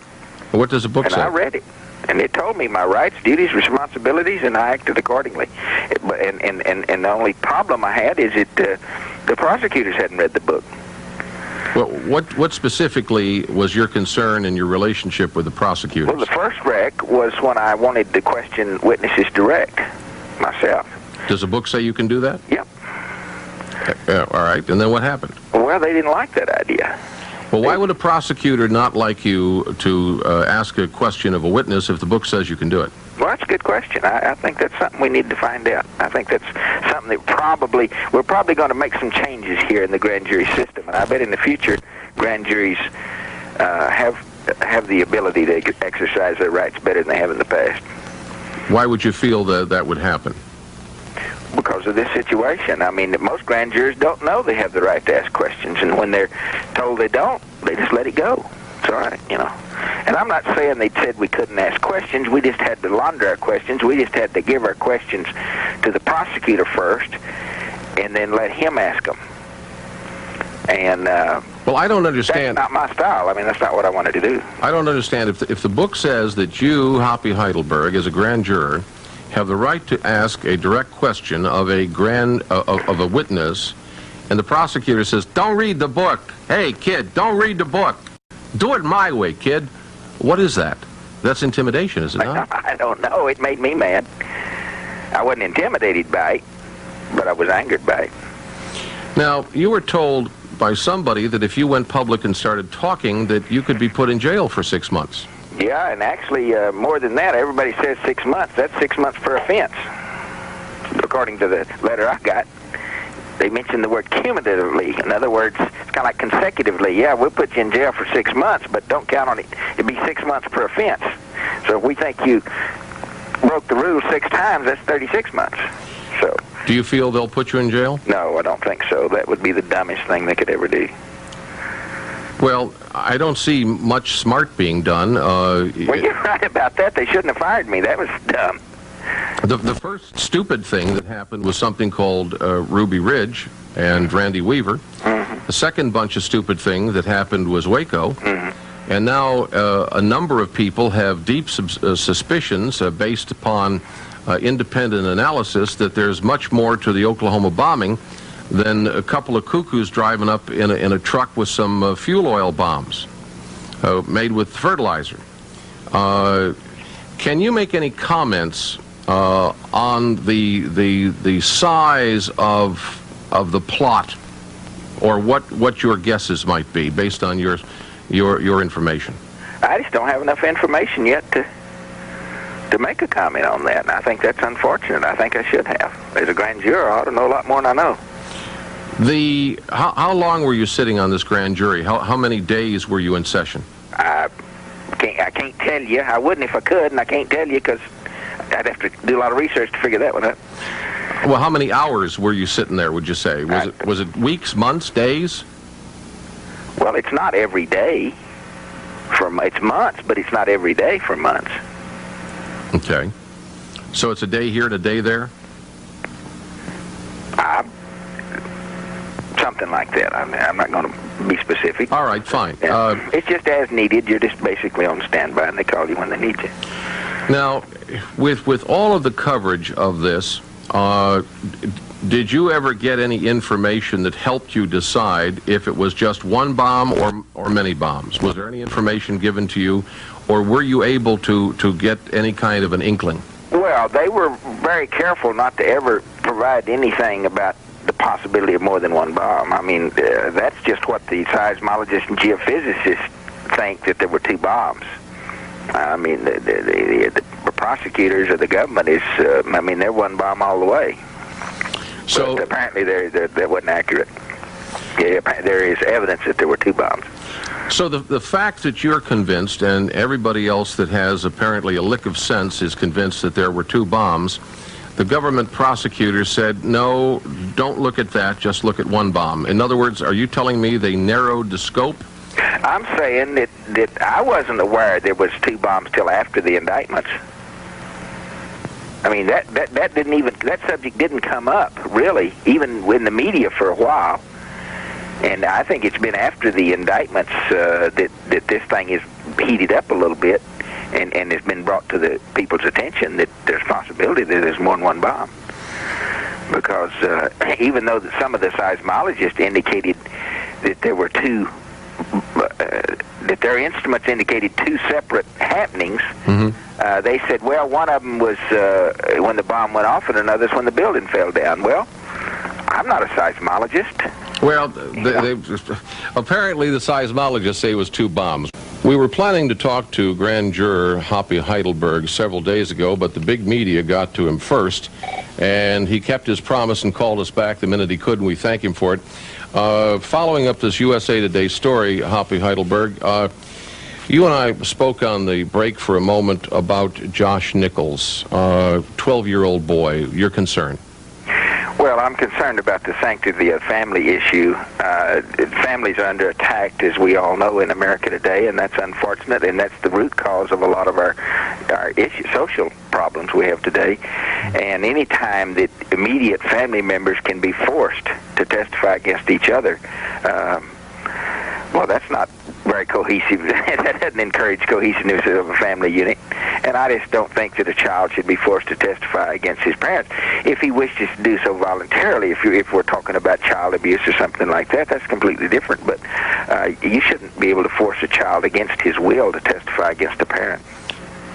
What does the book say? And I read it. And it told me my rights, duties, responsibilities, and I acted accordingly. And the only problem I had is that the prosecutors hadn't read the book. Well, what specifically was your concern in your relationship with the prosecutors? Well, the first wreck was when I wanted to question witnesses direct myself. Does the book say you can do that? Yep. All right. And then what happened? Well, they didn't like that idea. Well, why would a prosecutor not like you to ask a question of a witness if the book says you can do it? Well, that's a good question. I think that's something we need to find out. I think that's something that we're probably going to make some changes here in the grand jury system. And I bet in the future, grand juries have the ability to exercise their rights better than they have in the past. Why would you feel that would happen? Because of this situation. I mean, most grand jurors don't know they have the right to ask questions, and when they're told they don't, they just let it go. It's all right, you know. And I'm not saying they said we couldn't ask questions. We just had to launder our questions. We just had to give our questions to the prosecutor first, and then let him ask them. And well, I don't understand. That's not my style. I mean, that's not what I wanted to do. I don't understand if the book says that you, Hoppy Heidelberg, as a grand juror, have the right to ask a direct question of a of a witness, and the prosecutor says, "Don't read the book. Hey, kid, don't read the book. Do it my way, kid." What is that? That's intimidation, is it not? I don't know. It made me mad. I wasn't intimidated by it, but I was angered by it. Now, you were told by somebody that if you went public and started talking, that you could be put in jail for 6 months. Yeah, and actually, more than that, everybody says 6 months. That's 6 months per offense, according to the letter I got. They mentioned the word cumulatively. In other words, it's kind of like consecutively. Yeah, we'll put you in jail for 6 months, but don't count on it. It'd be 6 months per offense. So if we think you broke the rule 6 times, that's 36 months. So. Do you feel they'll put you in jail? No, I don't think so. That would be the dumbest thing they could ever do. Well, I don't see much smart being done. Well, you're right about that. They shouldn't have fired me. That was dumb. The first stupid thing that happened was something called Ruby Ridge and Randy Weaver. The second bunch of stupid things that happened was Waco. And now a number of people have deep suspicions based upon independent analysis that there's much more to the Oklahoma bombing than a couple of cuckoos driving up in a truck with some fuel oil bombs made with fertilizer. Can you make any comments on the size of the plot, or what your guesses might be based on your information? I just don't have enough information yet to make a comment on that, and I think that's unfortunate. I think I should have. As a grand juror, I ought to know a lot more than I know. How long were you sitting on this grand jury? How many days were you in session? I can't tell you. I wouldn't if I could, and I can't tell you because I'd have to do a lot of research to figure that one out. Well, how many hours were you sitting there, would you say? Was it weeks, months, days? Well, it's not every day. It's months, but it's not every day for months. Okay. So it's a day here and a day there? Something like that. I'm not going to be specific. All right, fine. It's just as needed. You're just basically on standby, and they call you when they need you. Now, with all of the coverage of this, did you ever get any information that helped you decide if it was just one bomb or many bombs? Was there any information given to you, or were you able to get any kind of an inkling? Well, they were very careful not to ever provide anything about the possibility of more than one bomb. I mean, that's just what the seismologists and geophysicists think, that there were 2 bombs. I mean, the prosecutors or the government is, I mean, they're one bomb all the way. So but apparently that wasn't accurate. Yeah, there is evidence that there were 2 bombs. So the fact that you're convinced, and everybody else that has apparently a lick of sense is convinced that there were 2 bombs, the government prosecutor said, no, don't look at that, just look at one bomb. In other words, are you telling me they narrowed the scope? I'm saying that I wasn't aware there was 2 bombs till after the indictments. I mean, that subject didn't come up, really, even in the media for a while. And I think it's been after the indictments that this thing is heated up a little bit and has been brought to the people's attention that there's possibility that there's more than one bomb. Because even though some of the seismologists indicated that there were that their instruments indicated 2 separate happenings, they said, well, one of them was when the bomb went off and another's when the building fell down. Well, I'm not a seismologist. Well, apparently the seismologists say it was 2 bombs. We were planning to talk to grand juror Hoppy Heidelberg several days ago, but the big media got to him first, and he kept his promise and called us back the minute he could, and we thank him for it. Following up this USA Today story, Hoppy Heidelberg, you and I spoke on the break for a moment about Josh Nichols, 12-year-old boy. Your concern? Well, I'm concerned about the sanctity of family issue. Families are under attack, as we all know, in America today, and that's unfortunate, and that's the root cause of a lot of our social problems we have today. And any time that immediate family members can be forced to testify against each other, well, that's not very cohesive. That doesn't encourage cohesiveness of a family unit. And I just don't think that a child should be forced to testify against his parents. If he wishes to do so voluntarily, if we're talking about child abuse or something like that, that's completely different. But you shouldn't be able to force a child against his will to testify against a parent.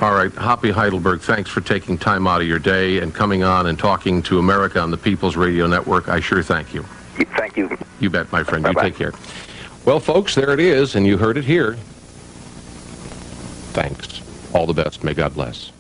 All right, Hoppy Heidelberg, thanks for taking time out of your day and coming on and talking to America on the People's Radio Network. I sure thank you. Thank you. You bet, my friend. Bye-bye. You take care. Well, folks, there it is, and you heard it here. Thanks. All the best. May God bless.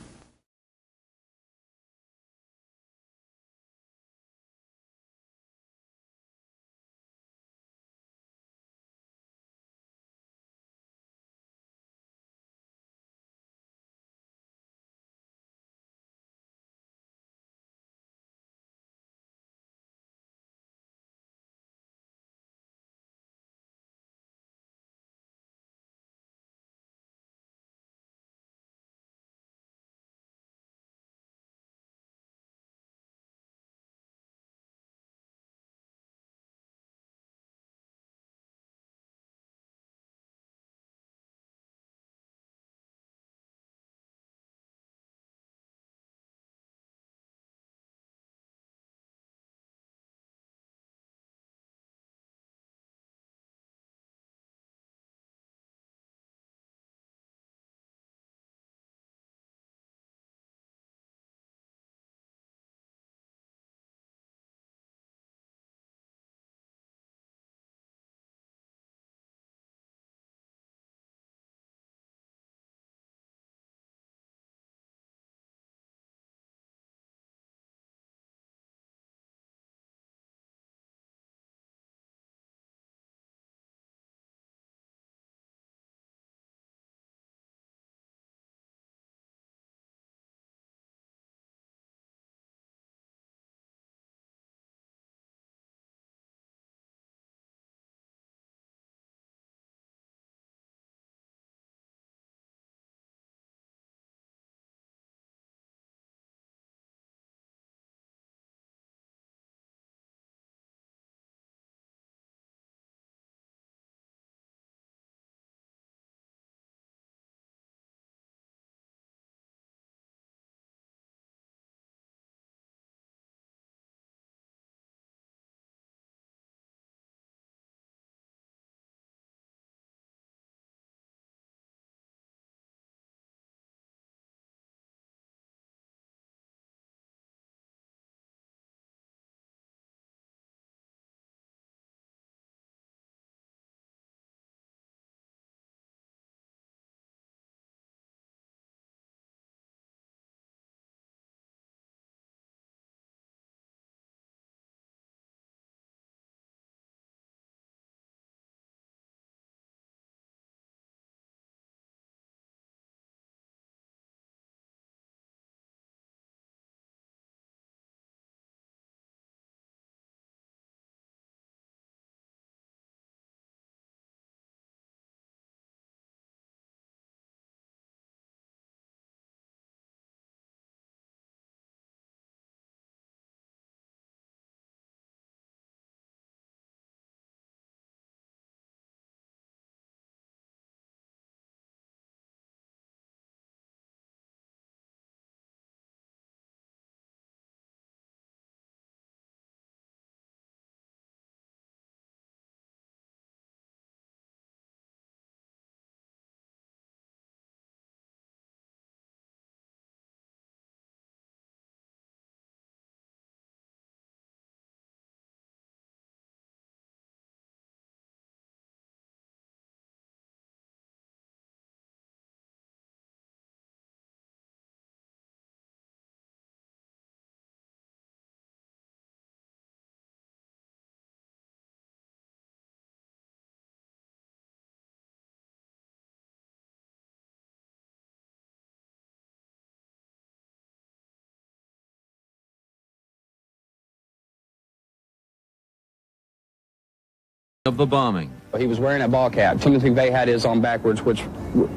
of the bombing. He was wearing a ball cap. Timothy McVeigh had his on backwards, which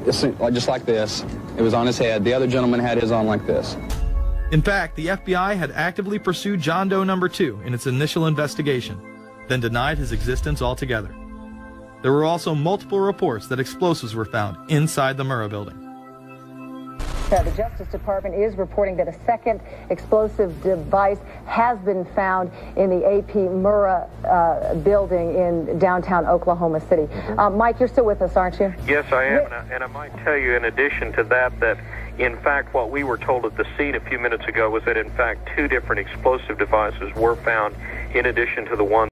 just like this. It was on his head. The other gentleman had his on like this. In fact, the FBI had actively pursued John Doe No. 2 in its initial investigation, then denied his existence altogether. There were also multiple reports that explosives were found inside the Murrah building. The Justice Department is reporting that a second explosive device has been found in the AP Murrah building in downtown Oklahoma City. Mike, you're still with us, aren't you? Yes, I am, and I might tell you in addition to that, that in fact what we were told at the scene a few minutes ago was that in fact 2 different explosive devices were found in addition to the one